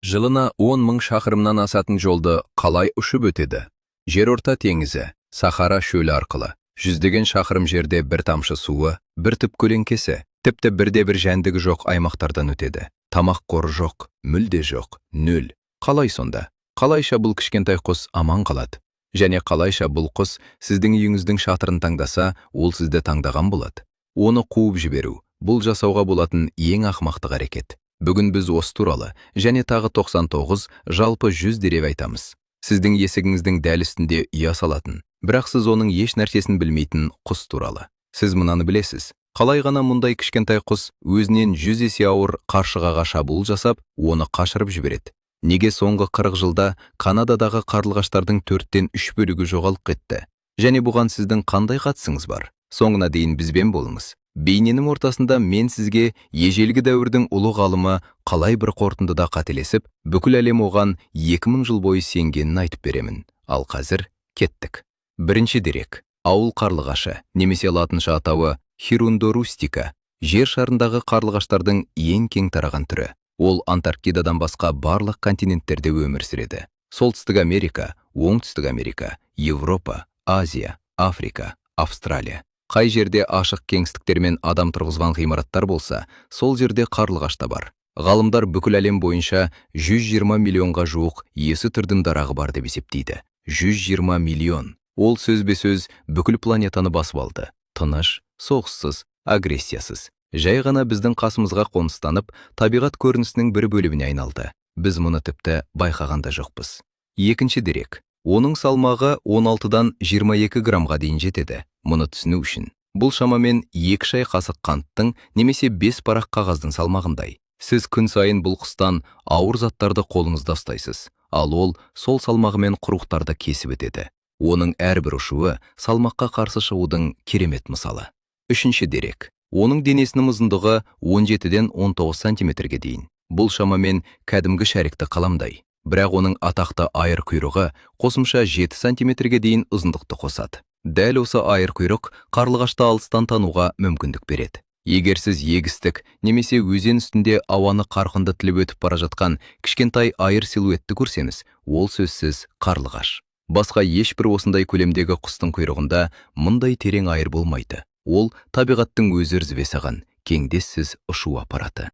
Жылына 10 мың шақырымнан асатын жолды қалай ұшып өтеді? Жерорта теңізі, Сахара шөлі арқылы. Жүздеген шақырым жерде бір тамшы суы, бір түп көлеңкесі, тіпті бірде-бір жәндігі жоқ аймақтардан өтеді. Тамақ қоры жоқ, мүлде жоқ, нөл. Қалай сонда? Қалайша бұл кішкентай құс аман қалады? Және қалайша бұл құс сіздің үйіңіздің шатырын таңдаса, ол сізді таңдаған болады? Оны қуып жіберу, бұл жасауға болатын ең ақымақтық әрекет. Бүгін біз осы туралы және тағы 99 жалпы 100 дерек айтамыз. Сіздің есігіңіздің дәл үстінде ұя салатын, бірақ сіз оның еш нәрсесін білмейтін құс туралы. Сіз мұнаны білесіз. Қалай ғана мұндай кішкентай құс өзінен 100 есе ауыр қаршығаға шабуыл жасап, оны қашырып жібереді? Неге соңғы 40 жылда Канададағы қарлығаштардың 4-тен 3 бөлігі жоғалып кетті? Және бұған сіздің қандай қатысыңыз бар? Соңына дейін бізбен болыңыз. Бейненің ортасында мен сізге ежелгі дәуірдің ұлы ғалымы қалай бір қорытындыда қателесіп, бүкіл әлем оған 2000 жыл бойы сенгенін айтып беремін. Ал қазір кеттік. Бірінші дерек. Ауыл қарлығашы, немесе латынша атауы Hirundo rustica, жер шарындағы қарлығаштардың ең кең тараған түрі. Ол Антарктидадан басқа барлық континенттерде өмір сүреді. Солтүстік Америка, Оңтүстік Америка, Европа, Азия, Африка, Австралия. Қай жерде ашық кеңістіктер мен адам тұрғызған ғимараттар болса, сол жерде қарлығаш та бар. Ғалымдар бүкіл әлем бойынша 120 миллионға жуық есі түрдің дарағы бар деп есептейді. 120 миллион. Ол сөзбе-сөз бүкіл планетаны басып алды. Тыныш, соғыссыз, агрессиясыз. Жай ғана біздің қасымызға қоныстанып, табиғат көрінісінің бір бөлігіне айналды. Біз мұны тіпті байқағанда жоқпыз. Екінші дерек. Оның салмағы 16-дан 22 граммға дейін жетеді. Мұны түсіну үшін. Бұл шамамен 2 шай қасық қанттың немесе 5 парақ қағаздың салмағындай. Сіз күн сайын бұл құстан ауыр заттарды қолыңызда ұстайсыз, ал ол сол салмағымен құрықтарды кесіп өтеді. Оның әрбір ұшуы салмаққа қарсы шығудың керемет мысалы. Үшінші дерек. Оның денесінің ұзындығы 17-ден 19 сантиметрге дейін. Бұл шамамен кәдімгі шәрікті қаламдай. Бірақ оның атақты айыр құйрығы қосымша 7 сантиметрге дейін ұзындықты қосады. Дәл осы айыр құйрық қарлығашты алыстан тануға мүмкіндік береді. Егер сіз егістік немесе өзен үстінде ауаны қарқынды тіліп өтіп бара жатқан кішкентай айыр силуетті көрсеңіз, ол сөзсіз қарлығаш. Басқа ешбір осындай көлемдегі құстың құйрығында мұндай терең айыр болмайды. Ол табиғаттың өзі ірзвесіған кеңдессіз ұшу аппараты.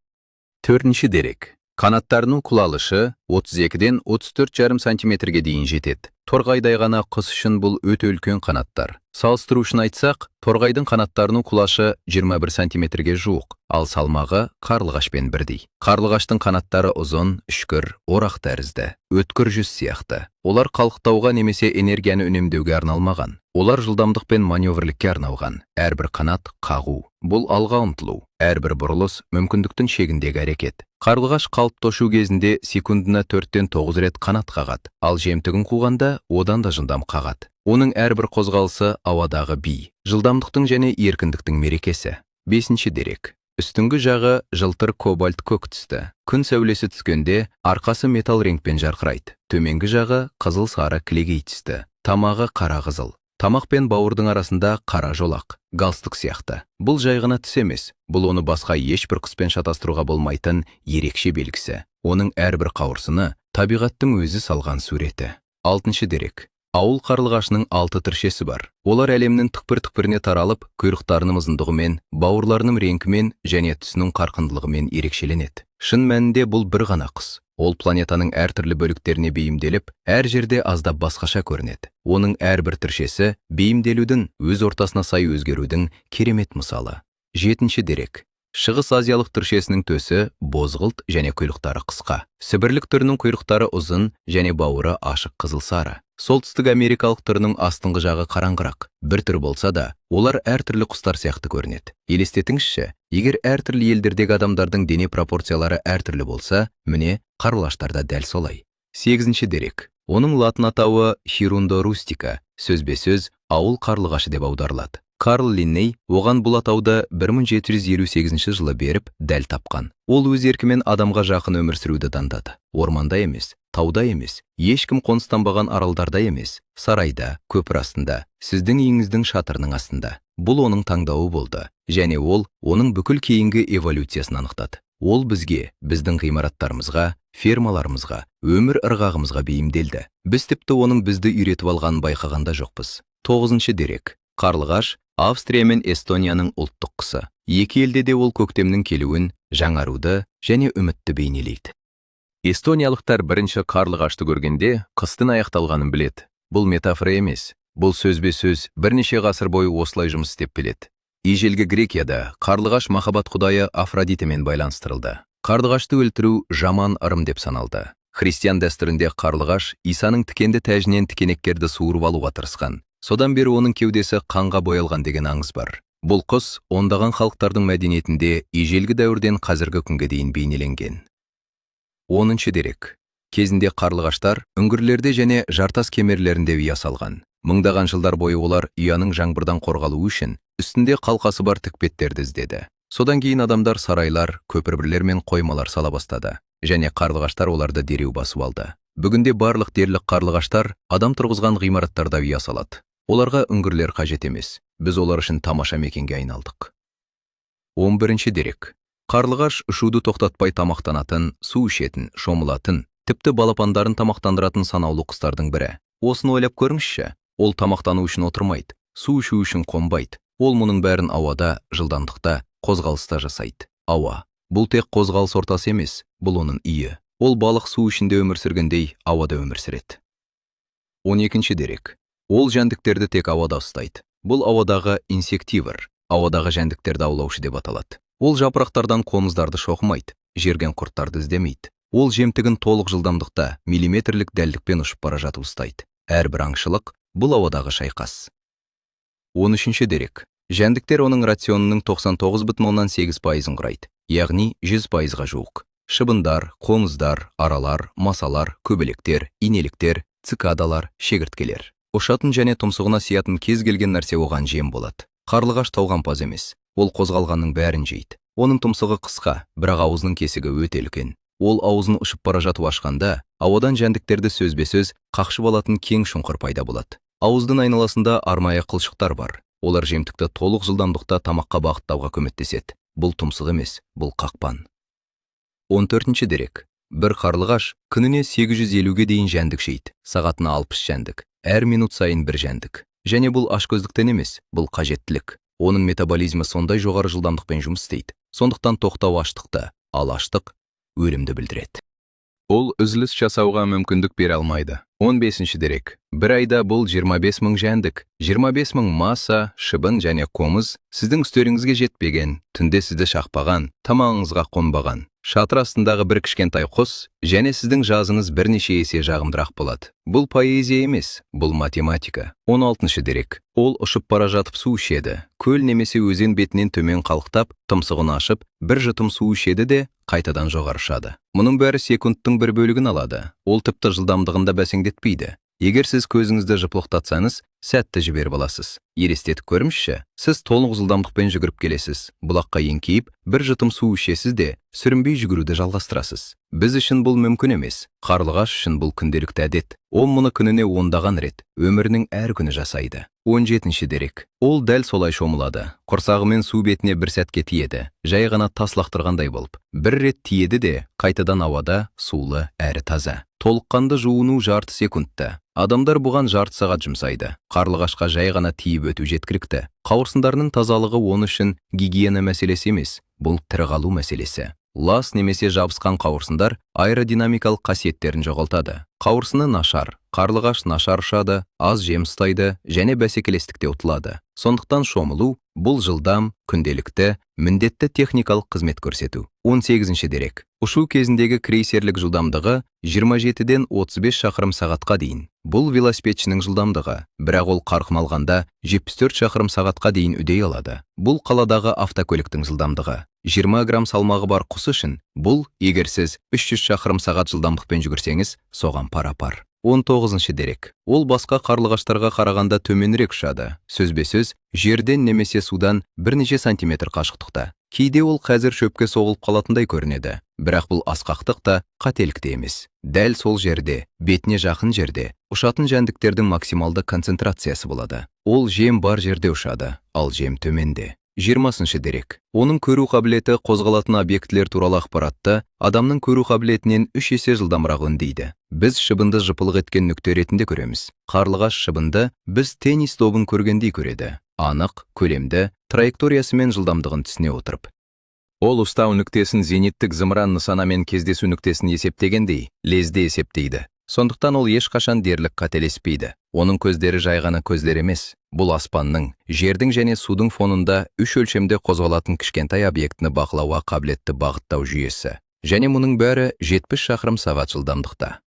Төртінші дерек. Қанаттарының құлалышы 32-ден 34,5 сантиметрге дейін жетеді. Торғайдай ғана құс үшін бұл өте үлкен қанаттар. Салыстыру үшін айтсақ, торғайдың қанаттарының құлашы 21 сантиметрге жуық, ал салмағы қарлығашпен бірдей. Қарлығаштың қанаттары ұзын, үшкір, орақ тәрізді, өткір жүз сияқты. Олар қалықтауға немесе энергияны үнемдеуге арналмаған. Олар жылдамдық пен маневрлікке арналған. Әрбір қанат қағу. Бұл алға ұмтылу. Әрбір бұрылыс мүмкіндіктің шегіндегі әрекет. Қарлығаш қалыпты ұшу кезінде секундына 4-тен 9 рет қанат қағады, ал жемтігін қуғанда одан да жылдам қағады. Оның әрбір қозғалысы ауадағы би, жылдамдықтың және еркіндіктің мерекесі. Бесінші дерек. Үстіңгі жағы жылтыр кобальт көк түсті. Күн сәулесі түскенде арқасы металл реңкпен жарқырайды. Төменгі жағы қызыл сары кілегей түсті. Тамағы қара қызыл. Тамақ пен бауырдың арасында қара жолақ, галстук сияқты. Бұл жай ғана түс емес. Бұл оны басқа ешбір құспен шатастыруға болмайтын ерекше белгісі. Оның әрбір қауырсыны табиғаттың өзі салған суреті. Алтыншы дерек. Ауыл қарлығашының 6 түршесі бар. Олар әлемнің түкпір-түкпіріне таралып, құйрықтарының ұзындығымен, бауырларының реңкімен және түсінің қарқындылығымен ерекшеленеді. Шын мәнінде бұл бір ғана құс. Ол планетаның әртүрлі бөліктеріне бейімделіп, әр жерде аздап басқаша көрінеді. Оның әрбір түршесі бейімделудің, өз ортасына сай өзгерудің керемет мысалы. Жетінші дерек. Шығыс азиялық түршесінің төсі бозғылт және құйрықтары қысқа. Сібірлік түрінің құйрықтары ұзын және бауыры ашық қызыл сары. Солтүстік америкалық түрінің астыңғы жағы қараңғырақ. Бір түр болса да, олар әртүрлі құстар сияқты көрінеді. Елестетіңізші, егер әртүрлі елдердегі адамдардың дене пропорциялары әртүрлі болса, міне қарлығаштарда дәл солай. Сегізінші дерек. Оның латын атауы Hirundo rustica, сөзбе-сөз ауыл қарлығашы деп аударылады. Карл Линней оған бұл атауды 1758 жылы беріп, дәл тапқан. Ол өз еркімен адамға жақын өмір сүруді таңдады. Орманда емес, тауда емес, ешкім қоныстанбаған аралдарда емес, сарайда, көпір астында, сіздің үйіңіздің шатырының астында. Бұл оның таңдауы болды, және ол оның бүкіл кейінгі эволюциясын анықтады. Ол бізге, біздің ғимараттарымызға, фермаларымызға, өмір ырғағымызға бейімделді. Біз тіпті оның бізді үйретіп алғанын байқағанда жоқпыз. 9-шы дерек. Қарлығаш Австрия мен Эстонияның ұлттық құсы. Екі елде де ол көктемнің келуін, жаңаруды және үмітті бейнелейді. Эстониялықтар бірінші қарлығашты көргенде қыстың аяқталғанын біледі. Бұл метафора емес. Бұл сөзбе-сөз бірнеше ғасыр бойы осылай жұмыс істеп келеді. Ежелгі Грекияда қарлығаш махаббат құдайы Афродитемен байланыстырылды. Қарлығашты өлтіру жаман ырым деп саналды. Христиан дәстүрінде қарлығаш Исаның тікенді тәжінен тікенектерді суырып алуға тырысқан. Содан бері оның кеудесі қанға боялған деген аңыз бар. Бұл құс ондаған халықтардың мәдениетінде ежелгі дәуірден қазіргі күнге дейін бейнеленген. 10-шы дерек. Кезінде қарлығаштар үңгірлерде және жартас кемерлерінде ұя салған. Мыңдаған жылдар бойы олар ұяның жаңбырдан қорғалуы үшін үстінде қалқасы бар тікбеттерді іздеді. Содан кейін адамдар сарайлар, көпірлер мен қоймалар сала бастады, және қарлығаштар оларды дереу басып алды. Бүгінде барлық дерлік қарлығаштар адам тұрғызған ғимараттарда ұя салады. Оларға үңгірлер қажет емес. Біз олар үшін тамаша мекенге айналдық. 11-ші дерек. Қарлығаш ұшуды тоқтатпай тамақтанатын, су ішетін, шомылатын, тіпті балапандарын тамақтандыратын санаулы құстардың бірі. Осыны ойлап көріңізші. Ол тамақтану үшін отырмайды, су ішу үшін қонбайды. Ол мұның бәрін ауада, жылдамдықта, қозғалыста жасайды. Ауа. Бұл тек қозғалыс ортасы емес, бұл оның үйі. Ол балық су ішінде өмір сүргендей, ауада өмір сүреді. 12-ші дерек. Ол жәндіктерді тек ауада ұстайды. Бұл ауадағы инсективор, ауадағы жәндіктерді аулаушы деп аталады. Ол жапырақтардан қоңыздарды шоқымайды, жерген құрттарды іздемейді. Ол жемтігін толық жылдамдықта, миллиметрлік дәлдікпен ұшып бара жатып ұстайды. Әрбір аңшылық бұл ауадағы шайқас. 13-ші дерек. Жәндіктер оның рационының 99,8%-ын құрайды, яғни 100%-ға жуық. Шыбындар, қоңыздар, аралар, масалар, көбелектер, инеліктер, цикадалар, шегірткелер. Ұшатын және тұмсығына сиятын кез келген нәрсе оған жем болады. Қарлығаш тауғампаз емес. Ол қозғалғанның бәрін жейді. Оның тұмсығы қысқа, бірақ аузының кесігі өте үлкен. Ол аузын ұшып бара жатып ашқанда, ауадан жәндіктерді сөзбе-сөз қақшып алатын кең шұңқыр пайда болады. Ауыздың айналасында арнайы қылшықтар бар. Олар жемтікті толық жылдамдықта тамаққа бағыттауға көмектеседі. Бұл тұмсық емес, бұл қақпан. 14-ші дерек. Бір қарлығаш күніне 850-ге дейін жәндік жейді. Сағатына 60 жәндік. Әр минут сайын бір жәндік. Және бұл ашкөздіктен емес, бұл қажеттілік. Оның метаболизмі сондай жоғары жылдамдықпен жұмыс істейді. Сондықтан тоқтау аштықты, ал аштық өлімді білдіреді. Ол үзіліс жасауға мүмкіндік бере алмайды. 15-ші дерек. Бір айда бұл 25.000 жәндік, 25.000 маса, шыбын және қомыз сіздің үстеріңізге жетпеген, түнде сізді шақпаған, тамағыңызға қонбаған. Шатыр астындағы бір кішкентай құс, және сіздің жазыңыз бірнеше есе жағымдырақ болады. Бұл поэзия емес, бұл математика. 16-ші дерек. Ол ұшып бара жатып су ішеді. Көл немесе өзен бетінен төмен қалықтап, тұмсығын ашып, бір жұтым су ішеді де қайтадан жоғары ұшады. Мұның бәрі секундтың бір бөлігін алады. Ол тіпті жылдамдығында бәсеңдетпейді. Егер сіз көзіңізді жыпылықтатсаңыз, сәтті жіберіп аласыз. Елестетіп көріңізші, сіз толық жылдамдықпен жүгіріп келесіз. Бұлаққа еңкейіп, бір жұтым су ішесіз де, сүрінбей жүгіруді жалғастырасыз. Біз үшін бұл мүмкін емес. Қарлығаш үшін бұл күнделікті әдет. Ол мұны күніне ондаған рет, өмірінің әр күні жасайды. 17-ші дерек. Ол дәл солай шомылады. Құрсағымен су бетіне бір сәтке тиеді, жай ғана тас лақтырғандай болып. Бір рет тиеді де, қайтадан ауада, сулы әрі таза. Толыққанды жуыну жарты секундта. Адамдар бұған жарты сағат жұмсайды. Қарлығашқа жай ғана тиіп өту жеткілікті. Қауырсындарының тазалығы оны үшін гигиена мәселесі емес, бұл тірі қалу мәселесі. Лас немесе жабысқан қауырсындар аэродинамикалық қасиеттерін жоғалтады. Қауырсыны нашар, қарлығаш нашар ұшады, аз жем ұстайды және бәсекелестікте ұтылады. Сондықтан шомылу бұл жылдам, күнделікті, міндетті техникалық қызмет көрсету. 18-ші дерек. Ұшу кезіндегі крейсерлік жылдамдығы 27-ден 35 шақырым сағатқа дейін. Бұл велосипедшінің жылдамдығы, бірақ ол қарқын алғанда 74 шақырым сағатқа дейін үдей алады. Бұл қаладағы автокөліктің жылдамдығы. 20 грамм салмағы бар құс үшін, бұл егер сіз 300 шақырым сағат жылдамдықпен жүгірсеңіз, соған пара-пар. 19-ші дерек. Ол басқа қарлығаштарға қарағанда төменірек ұшады. Сөзбе-сөз, жерден немесе судан бірнеше сантиметр қашықтықта. Кейде ол қазір шөпке соғылып қалатындай көрінеді. Бірақ бұл асқақтық та, қателік те емес. Дәл сол жерде, бетіне жақын жерде, ұшатын жәндіктердің максималды концентрациясы болады. Ол жем бар жерде ұшады, ал жем төменде. 20-шы дерек. Оның көру қабілеті қозғалатын объектілер туралы ақпаратты адамның көру қабілетінен 3 есе жылдамырақ өңдейді. Біз шыбынды жыпылық еткен нүкте ретінде көреміз. Қарлығаш шыбынды біз теннис добын көргендей көреді. Анық, көлемді, траекториясы мен жылдамдығын түсіне отырып. Ол ұстау нүктесін зениттік зымыран нысанамен кездесу нүктесін есептегендей, лезде есептейді. Сондықтан ол ешқашан дерлік қателеспейді. Оның көздері жай ғана көздер емес. Бұл аспанның, жердің және судың фонында 3 өлшемде қозғалатын кішкентай объектіні бақылауға қабілетті бағыттау жүйесі. Және мұның бәрі 70 шақырым сағат жылдамдықта.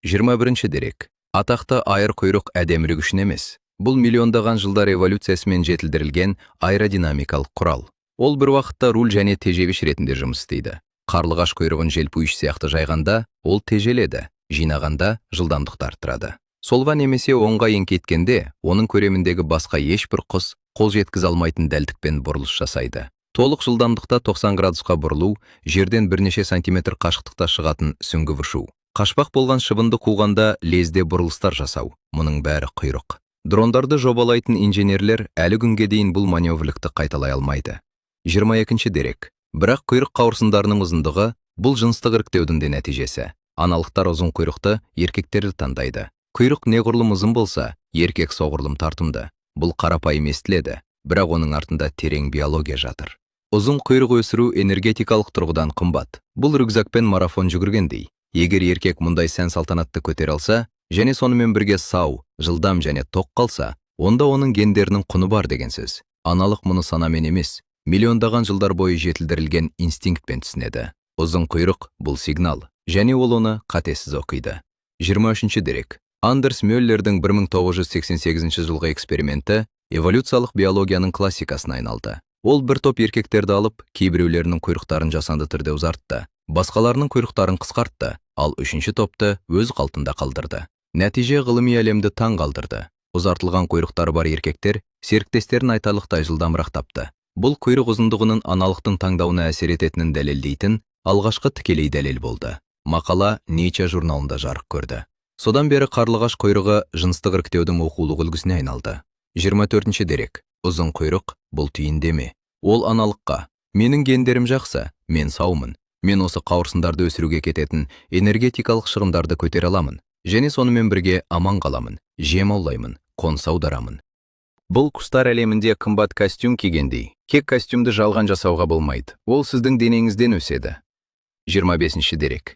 21-ші дерек. Атақты айыр құйрық әдемілік үшін емес. Бұл миллиондаған жылдар эволюциясымен жетілдірілген аэродинамикалық құрал. Ол бір уақытта руль және тежегіш ретінде жұмыс істейді. Қарлығаш құйрығын желпуіш сияқты жайғанда, ол тежеледі. Жинағанда жылдамдықты арттырады. Солға немесе оңға еңкейткенде, оның көреміндегі басқа ешбір құс қол жеткізе алмайтын дәлдікпен бұрылыс жасайды. Толық жылдамдықта 90 градусқа бұрылу, жерден бірнеше сантиметр қашықтықта шығатын сүңгіп ұшу. Қашпақ болған шыбынды қуғанда лезде бұрылыстар жасау. Мұның бәрі құйрық. Дрондарды жобалайтын инженерлер әлі күнге дейін бұл маневрлікті қайталай алмайды. 22-ші дерек. Бірақ құйрық қауырсындарының ұзындығы бұл жыныстық іріктеудің де нәтижесі. Аналықтар ұзын құйрықты еркектерді таңдайды. Құйрық неғұрлым ұзын болса, еркек соғұрлым тартымды. Бұл қарапайым естіледі, бірақ оның артында терең биология жатыр. Ұзын құйрық өсіру энергетикалық тұрғыдан қымбат. Бұл рюкзакпен марафон жүгіргендей. Егер еркек мұндай сән-салтанатты көтере алса, және сонымен бірге сау, жылдам және тоқ қалса, онда оның гендерінің құны бар деген сөз. Аналық мұны санамен емес, миллиондаған жылдар бойы жетілдірілген инстинктпен түсінеді. Ұзын құйрық бұл сигнал, және ол оны қатесіз оқиды. 23-ші дерек. Андерс Мюллердің 1988 жылғы эксперименті эволюциялық биологияның классикасына айналды. Ол бір топ еркектерді алып, кейбіреулерінің құйрықтарын жасанды түрде ұзартты, басқаларының құйрықтарын қысқартты, ал үшінші топты өз қалпында қалдырды. Нәтиже ғылыми әлемді таң қалдырды. Ұзартылған құйрықтары бар еркектер серіктестерін айтарлықтай жылдамырақ тапты. Бұл құйрық ұзындығының аналықтың таңдауына әсер ететінін дәлелдейтін алғашқы тікелей дәлел болды. Мақала Nature журналында жарық көрді. Содан бері қарлығаш құйрығы жыныстық іріктеудің оқулық үлгісіне айналды. 24-ші дерек. Ұзын құйрық бұл түйіндеме. Ол аналыққа. Менің гендерім жақсы, мен саумын. Мен осы қауырсындарды өсіруге кететін энергетикалық шығындарды көтере аламын. Және сонымен бірге аман қаламын, жем аулаймын, қоныс аударамын. Бұл құстар әлемінде қымбат костюм кигендей. Кек костюмді жалған жасауға болмайды. Ол сіздің денеңізден өседі. 25-ші дерек.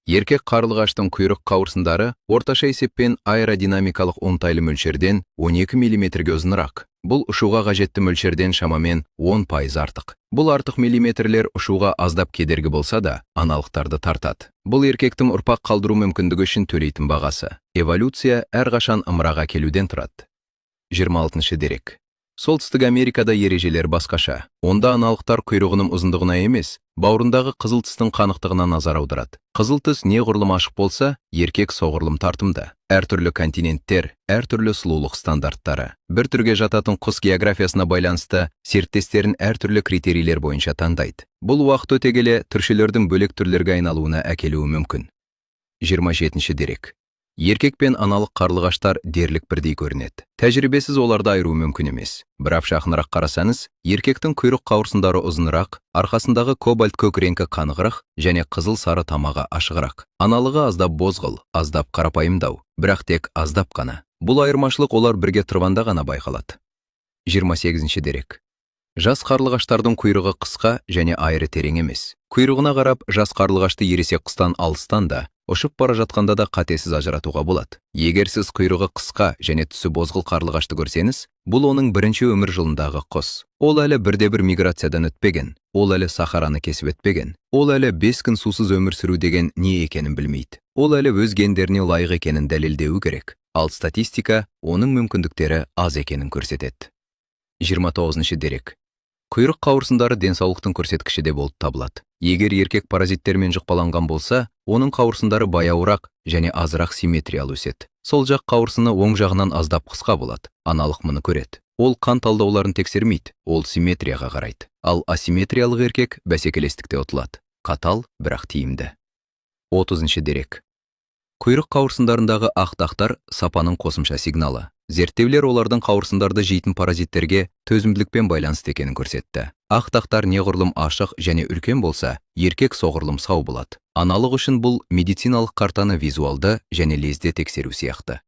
Еркек қарлығаштың құйрық қауырсындары орташа есеппен аэродинамикалық оңтайлы мөлшерден 12 мм-ге ұзынырақ. Бұл ұшуға қажетті мөлшерден шамамен 10% артық. Бұл артық миллиметрлер ұшуға аздап кедергі болса да, аналықтарды тартады. Бұл еркектің ұрпақ қалдыру мүмкіндігі үшін төлейтін бағасы. Эволюция әрқашан ымыраға келуден тұрады. 26-ші дерек. Солтүстік Америкада ережелер басқаша. Онда аналықтар құйрығының ұзындығына емес, бауырындағы қызыл тістің қанықтығына назар аударады. Қызыл тіс неғұрлым ашық болса, еркек соғұрлым тартымды. Әртүрлі континенттер, әртүрлі сұлулық стандарттары. Бір түрге жататын құс географиясына байланысты серіктестерін әртүрлі критерийлер бойынша таңдайды. Бұл уақыт өте келе түршелердің бөлек түрлерге айналуына әкелуі мүмкін. 27-ші дерек. Еркек пен аналық қарлығаштар дерлік бірдей көрінеді. Тәжірибесіз оларды айыру мүмкін емес. Бірақ жақынырақ қарасаңыз, еркектің құйрық қауырсындары ұзынырақ, арқасындағы кобальт көк реңкі қанығырақ және қызыл сары тамағы ашығырақ. Аналығы аздап бозғыл, аздап қарапайымдау, бірақ тек аздап қана. Бұл айырмашылық олар бірге тұрғанда ғана байқалады. 28-ші дерек. Жас қарлығаштардың құйрығы қысқа және айыры терең емес. Құйрығына қарап, жас қарлығашты ересек құстан алыстан да, ұшып бара жатқанда да қатесіз ажыратуға болады. Егер сіз құйрығы қысқа және түсі бозғыл қарлығашты көрсеңіз, бұл оның бірінші өмір жылындағы құс. Ол әлі бірде-бір миграциядан өтпеген, ол әлі Сахараны кесіп өтпеген, ол әлі 5 күн сусыз өмір сүру деген не екенін білмейді. Ол әлі өз гендеріне лайық екенін дәлелдеуі керек. Ал статистика оның мүмкіндіктері аз екенін көрсетеді. 29-ші дерек. Құйрық қауырсындары денсаулықтың көрсеткіші де болып табылады. Егер еркек паразиттермен жұқпаланған болса, оның қауырсындары баяуырақ және азырақ симметриялы өседі. Сол жақ қауырсыны оң жағынан аздап қысқа болады. Аналық мұны көреді. Ол қан талдауларын тексермейді, ол симметрияға қарайды. Ал асимметриялық еркек бәсекелестікте ұтылады. Қатал, бірақ тиімді. 30-ші дерек. Құйрық қауырсындарындағы ақ дақтар сапаның қосымша сигналы. Зерттеулер олардың қауырсындарды жейтін паразиттерге төзімділікпен байланысты екенін көрсетті. Ақ тақтар неғұрлым ашық және үлкен болса, еркек соғұрлым сау болады. Аналық үшін бұл медициналық картаны визуалды және лезде тексеру сияқты.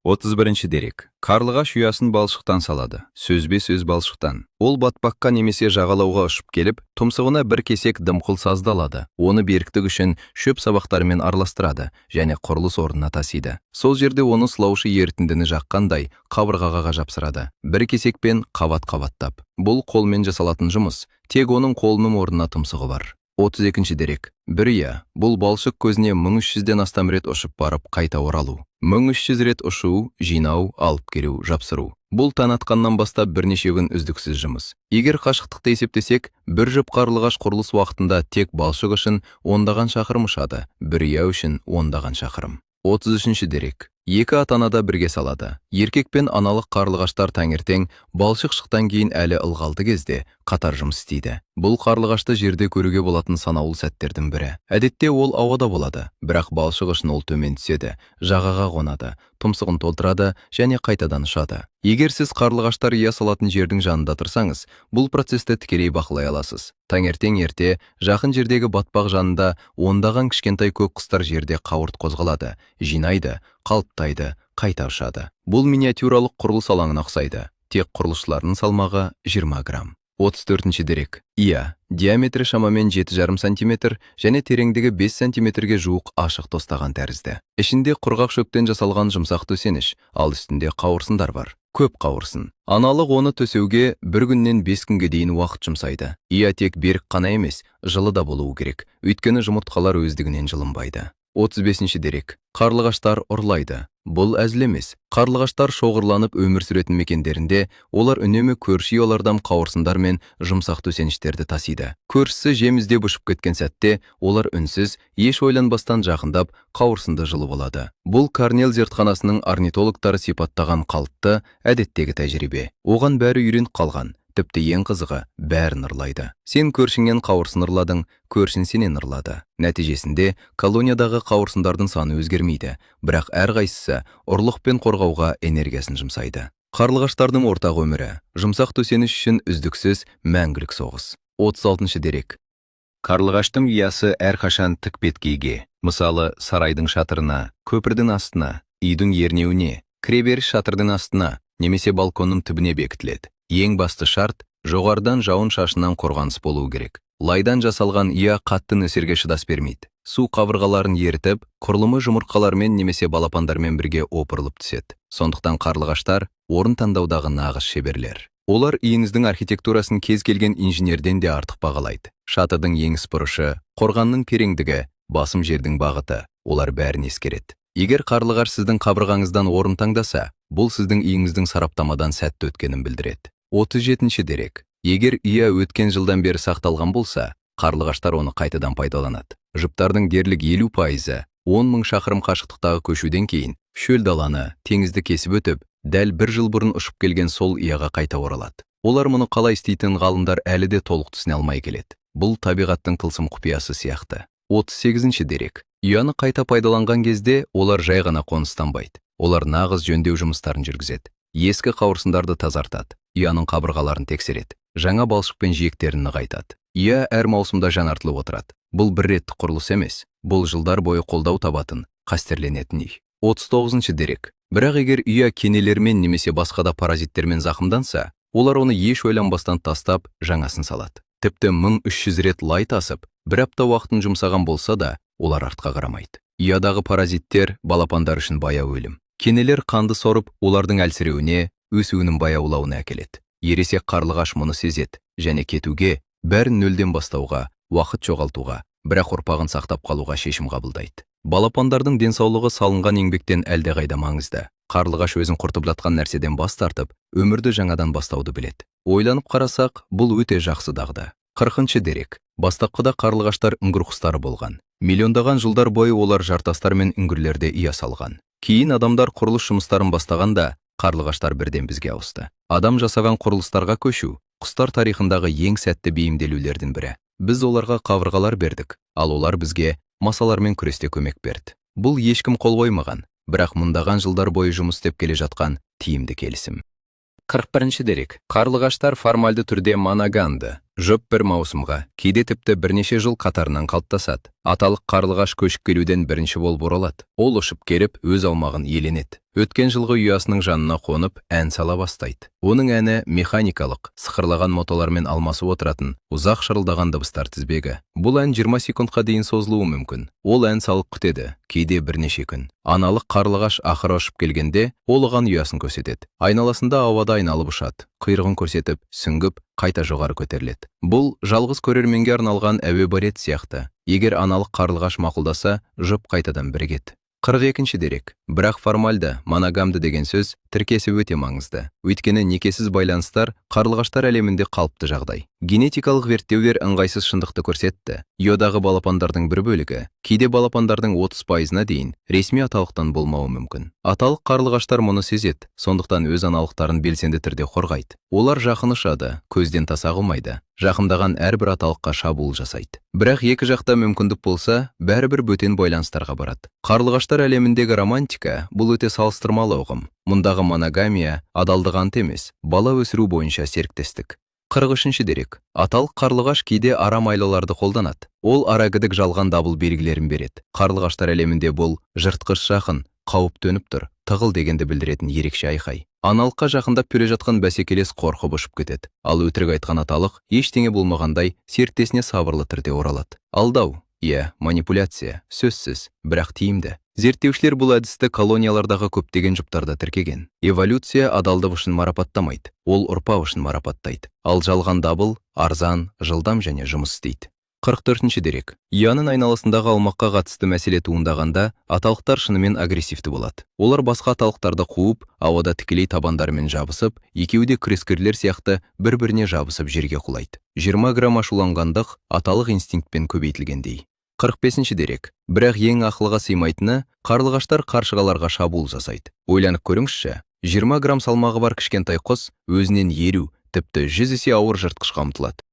31 дерек. Қарлығаш ұясын балшықтан салады. Сөзбе-сөз балшықтан. Ол батпаққа немесе жағалауға ұшып келіп, тұмсығына бір кесек дымқыл сазды алады. Оны беріктік үшін шөп сабақтарымен араластырады және құрылыс орнына тасиды. Сол жерде оны сылаушы ерітіндіні жаққандай қабырғаға жапсырады. Бір кесекпен қабат-қабаттап. Бұл қолмен жасалатын жұмыс. Тек оның қолының орнына тұмсығы бар. 32 дерек. Бір ұя. Бұл балшық көзіне 1300-ден астам рет ұшып барып қайта оралу. 1300 рет ұшу, жинау, алып келу, жапсыру. Бұл таң атқаннан бастап бірнеше күн үздіксіз жұмыс. Егер қашықтықты есептесек, бір жұп қарлығаш құрылыс уақытында тек балшық үшін ондаған шақырым ұшады, бір ұя үшін ондаған шақырым. 33 дерек. Екі ата-ана бірге салады. Еркек пен аналық қарлығаштар таңертең балшық шықтан кейін әлі ылғалды кезде қатар жұмыс істейді. Бұл қарлығашты жерде көруге болатын санаулы сәттердің бірі. Әдетте ол ауада болады, бірақ балшық үшін ол төмен түседі, жағаға қонады, тұмсығын толтырады және қайтадан ұшады. Егер сіз қарлығаштар ұя салатын жердің жанында тұрсаңыз, бұл процесті тікелей бақылай аласыз. Таңертең ерте, жақын жердегі батпақ жанында ондаған кішкентай көк құстар жерде қауырт қозғалады, жинайды, қалыптайды, қайта ұшады. Бұл миниатюралық құрылыс алаңына ұқсайды. Тек құрылысшыларының салмағы 20 грамм. 34 дерек. Иә, диаметрі шамамен 7,5 см және тереңдігі 5 см-ге жуық ашық тостаған тәрізді. Ішінде құрғақ шөптен жасалған жұмсақ төсеніш, ал үстінде қауырсындар бар. Көп қауырсын. Аналық оны төсеуге бір күннен 5 күнге дейін уақыт жұмсайды. Иә, тек берік қана емес, жылы да болуы керек. Өйткені жұмыртқалар өздігінен жылынбайды. 35 дерек. Қарлығаштар ұрлайды. Бұл әзіл емес. Қарлығаштар шоғырланып өмір сүретін мекендерінде олар үнемі көрші ұялардан қауырсындар мен жұмсақ төсеніштерді тасиды. Көршісі жем іздеп ұшып кеткен сәтте олар үнсіз, еш ойланбастан жақындап қауырсынды жұлып алады. Бұл Корнелл зертханасының орнитологтары сипаттаған қалыпты әдеттегі тәжірибе. Оған бәрі үйреніп қалған. Тіпті ең қызығы бәрін ұрлайды. Сен көршіңнен қауырсын ұрладың, көршін сенен ұрлады. Нәтижесінде колониядағы қауырсындардың саны өзгермейді, бірақ әрқайсысы ұрлықпен қорғауға энергиясын жұмсайды. Қарлығаштардың ортақ өмірі. Жұмсақ төсеніш үшін үздіксіз мәңгілік соғыс. 36 дерек. Қарлығаштың ұясы әрқашан тік беткейге, мысалы сарайдың шатырына, көпірдің астына, үйдің ернеуіне, кіреберіс шатырдың астына, немесе балконның түбіне бекітіледі. Ең басты шарт, жоғардан жауын шашынан қорғаныс болуы керек. Лайдан жасалған ұя қатты нөсерге шыдас бермейді. Су қабырғаларын ерітіп, құрылымы жұмыртқалармен немесе балапандармен бірге опырылып түседі. Сондықтан қарлығаштар орын таңдаудағы нағыз шеберлер. Олар үйіңіздің архитектурасын кез келген инженерден де артық бағалайды. Шатырдың еңіс бұрышы, қорғанның тереңдігі, басым жердің бағыты, олар бәрін ескереді. Егер қарлығаш сіздің қабырғаңыздан орын таңдаса, бұл сіздің үйіңіздің сараптамадан сәтті өткенін білдіреді. 37 дерек. Егер ұя өткен жылдан бері сақталған болса, қарлығаштар оны қайтадан пайдаланады. Жұптардың дерлік 50%, 10 000 шақырым қашықтықтағы көшуден кейін, шөл даланы, теңізді кесіп өтіп, дәл бір жыл бұрын ұшып келген сол ұяға қайта оралады. Олар мұны қалай істейтінін ғалымдар әлі де толық түсіне алмай келеді. Бұл табиғаттың тылсым құпиясы сияқты. 38 дерек. Ұяны қайта пайдаланған кезде олар жай ғана қоныстанбайды. Олар нағыз жөндеу жұмыстарын жүргізеді. Ескі қауырсындарды тазартады, ұяның қабырғаларын тексереді, жаңа балшық пен жиектерін нығайтады. Ұя әр маусымда жаңартылып отырады. Бұл бір реттік құрылыс емес, бұл жылдар бойы қолдау табатын, қастерленетін үй. 39 дерек. Бірақ егер ұя кенелермен немесе басқа да паразиттермен зақымданса, олар оны еш ойланбастан тастап, жаңасын салады. Тіпті 1300 рет лай тасып, бір апта уақытын жұмсаған болса да, олар артқа қарамайды. Ұядағы паразиттер балапандар үшін баяу өлім. Кенелер қанды сорып, олардың әлсіреуіне, өсуінің баяулауына әкеледі. Ересек қарлығаш мұны сезеді және кетуге, бәрін нөлден бастауға, уақыт жоғалтуға, бірақ ұрпағын сақтап қалуға шешім қабылдайды. Балапандардың денсаулығы салынған еңбектен әлдеқайда маңызды. Қарлығаш өзін құртып жатқан нәрседен бас тартып, өмірді жаңадан бастауды біледі. Ойланып қарасақ, бұл өте жақсы дағды. 40 дерек. Бастапқыда қарлығаштар үңгір құстары болған. Миллиондаған жылдар бойы олар жартастар мен үңгірлерде ұя салған. Кейін адамдар құрылыс жұмыстарын бастағанда, қарлығаштар бірден бізге ауысты. Адам жасаған құрылыстарға көшу құстар тарихындағы ең сәтті бейімделулердің бірі. Біз оларға қабырғалар бердік, ал олар бізге масалармен күресте көмек берді. Бұл ешкім қол қоймаған, бірақ мыңдаған жылдар бойы жұмыс істеп келе жатқан тиімді келісім. 41-ші дерек. Қарлығаштар формальды түрде моноганды. Жұп бір маусымға, кейде тіпті бірнеше жыл қатарынан қалыптасады. Аталық қарлығаш көшіп келуден бірінші болып оралады. Ол ұшып келіп, өз аумағын иеленеді. Өткен жылғы ұясының жанына қонып, ән сала бастайды. Оның әні механикалық, сықырлаған мотолармен алмасып отыратын, ұзақ шырылдаған дыбыстар тізбегі. Бұл ән 20 секундқа дейін созылуы мүмкін. Ол ән салып күтеді, кейде бірнеше күн. Аналық қарлығаш ақыры ұшып келгенде, ол оған ұясын көрсетеді. Айналасында ауада айналып ұшады, құйрығын көрсетіп, сүңгіп, қайта жоғары көтеріледі. Бұл жалғыз көрерменге арналған әуе балет сияқты. Егер аналық қарлығаш мақұлдаса, жұп қайтадан бірігеді. 42-ші дерек. Бірақ формальды, моногамды деген сөз тіркесі өте маңызды. Өйткені некесіз байланыстар қарлығаштар әлемінде қалыпты жағдай. Генетикалық зерттеулер ыңғайсыз шындықты көрсетті. Йодағы балапандардың бір бөлігі, кейде балапандардың 30%-на дейін ресми аталықтан болмауы мүмкін. Аталық қарлығаштар мұны сезеді, сондықтан өз аналықтарын белсенді түрде қорғайды. Олар жақын ұшады, көзден таса қылмайды. Жақындаған әрбір аталыққа шабуыл жасайды. Бірақ екі жақта мүмкіндік болса, бәрібір бөтен байланыстарға барады. Қарлығаштар әлеміндегі романтика бұл өте салыстырмалы ұғым. Мұндағы моногамия адалдық ант емес, бала өсіру бойынша серіктестік. 43-ші дерек. Аталық қарлығаш кейде арамайлыларды қолданады. Ол арагідік жалған дабыл белгілерін береді. Қарлығаштар әлемінде бұл жыртқыш жақын, қауіп төніп тұр, тығыл дегенді білдіретін ерекше айқай. Аналыққа жақындап келе жатқан бәсекелес қорқып ұшып кетеді. Ал өтірік айтқан аталық ештеңе болмағандай серіктесіне сабырлы түрде оралады. Алдау, манипуляция, сөзсіз, бірақ тиімді. Зерттеушілер бұл әдісті колониялардағы көптеген жұптарда тіркеген. Эволюция адалдық үшін марапаттамайды, ол ұрпақ үшін марапаттайды. Ал жалған дабыл арзан, жылдам және жұмыс істейді. 44-ші дерек. Яның айналасындағы аумаққа қатысты мәселе туындағанда, аталықтар шынымен агрессивті болады. Олар басқа аталықтарды қуып, ауада тікелей табандарымен жабысып, екеуі де күрескерлер сияқты бір-біріне жабысып жерге құлайды. 20 грамм ашуланғандық аталық инстинктпен көбейтілгендей. 45-ші дерек. Бірақ ең ақылға сыймайтыны, қарлығаштар қаршығаларға шабуыл жасайды. Ойланып көріңізші, 20 грамм салмағы бар кішкентай құс өзінен 50, тіпті 100 есе ауыр жыртқышқа ұмтылады.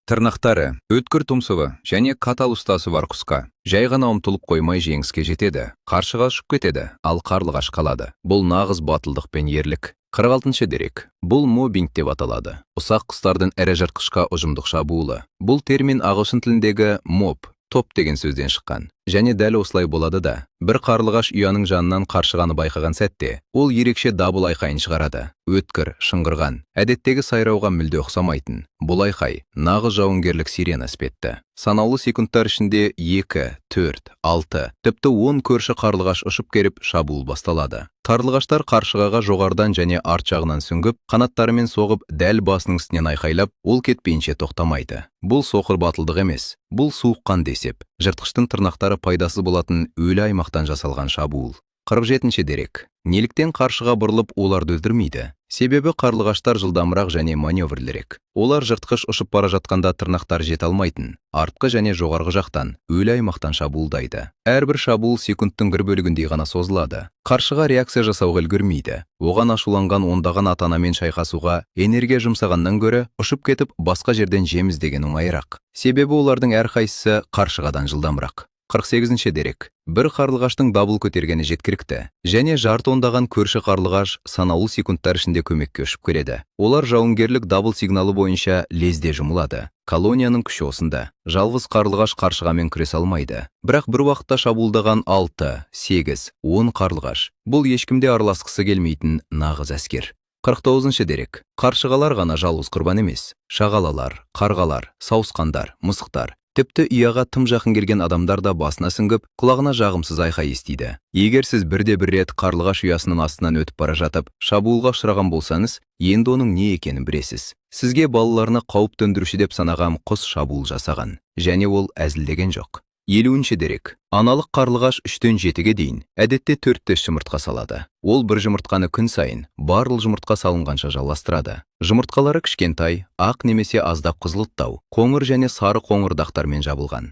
Тырнақтары, өткір тұмсығы және қатал ұстасы бар құсқа жай ғана ұмтылып қоймай жеңіске жетеді. Қаршыға ұшып кетеді, ал қарлығаш қалады. Бұл нағыз батылдық пен ерлік. 46-ші дерек. Бұл моббинг деп аталады. Ұсақ құстардың ірі жыртқышқа ұжымдық шабуылы. Бұл термин ағылшын тіліндегі моб, топ деген сөзден шыққан. Және дәл осылай болады да. Бір қарлығаш ұяның жанынан қаршығаны байқаған сәтте, ол ерекше дабыл айқайын шығарады. Өткір, шыңғырған, әдеттегі сайрауға мүлде ұқсамайтын. Бұл айқай нағыз жауынгерлік сирена іспетті. Санаулы секундтар ішінде 2, 4, 6, тіпті 10 көрші қарлығаш ұшып керіп шабуыл басталады. Қарлығаштар қаршығаға жоғардан және арт жағынан сүңгіп, қанаттарымен соғып, дәл басының үстінен айқайлап, ол кетпейінше тоқтамайды. Бұл соқыр батылдық емес, бұл суыққан десеп. Жыртқыштың тырнақтары пайдасы болатын өлі аймақтан жасалған шабуыл. 47-ші дерек. Неліктен қаршыға бұрылып оларды өлтірмейді? Себебі қарлығаштар жылдамырақ және маневрлерек. Олар жыртқыш ұшып бара жатқанда тырнақтар жете алмайтын. Артқы және жоғарғы жақтан, өлі аймақтан шабуылдайды. Әрбір шабуыл секундтың бір бөлігіндей ғана созылады. Қаршыға реакция жасауға үлгермейді. Оған ашуланған ондаған ата-анамен шайқасуға энергия жұмсағаннан гөрі ұшып кетіп басқа жерден жем іздеген оңайырақ. Себебі олардың әрқайсысы қаршығадан жылдамырақ. 48-ші дерек. Бір қарлығаштың дабыл көтергені жеткілікті. Және жарты ондаған көрші қарлығаш санаулы секундтар ішінде көмекке ұшып келеді. Олар жауынгерлік дабыл сигналы бойынша лезде жұмылады. Колонияның күші осында. Жалғыз қарлығаш қаршығамен күресе алмайды. Бірақ бір уақытта шабуылдаған 6, 8, 10 қарлығаш. Бұл ешкімде араласқысы келмейтін нағыз әскер. 49-ші дерек. Қаршығалар ғана жалғыз құрбан емес. Шағалалар, қарғалар, сауысқандар, мысықтар. Тіпті ұяға тым жақын келген адамдар да басына сіңгіп, құлағына жағымсыз айқай естиді. Егер сіз бірде-бір рет қарлығаш ұясының астынан өтіп бара жатып, шабуылға ұшыраған болсаңыз, енді оның не екенін білесіз. Сізге балаларына қауіп төндіруші деп санаған құс шабуыл жасаған, және ол әзілдеген жоқ. 50-ші дерек. Аналық қарлығаш 3-тен 7-ге дейін, әдетте 4-теш жұмыртқа салады. Ол бір жұмыртқаны күн сайын, барлық жұмыртқа салынғанша жалғастырады. Жұмыртқалары кішкентай, ақ немесе аздап қызылыттау, қоңыр және сары қоңырдақтармен жабылған.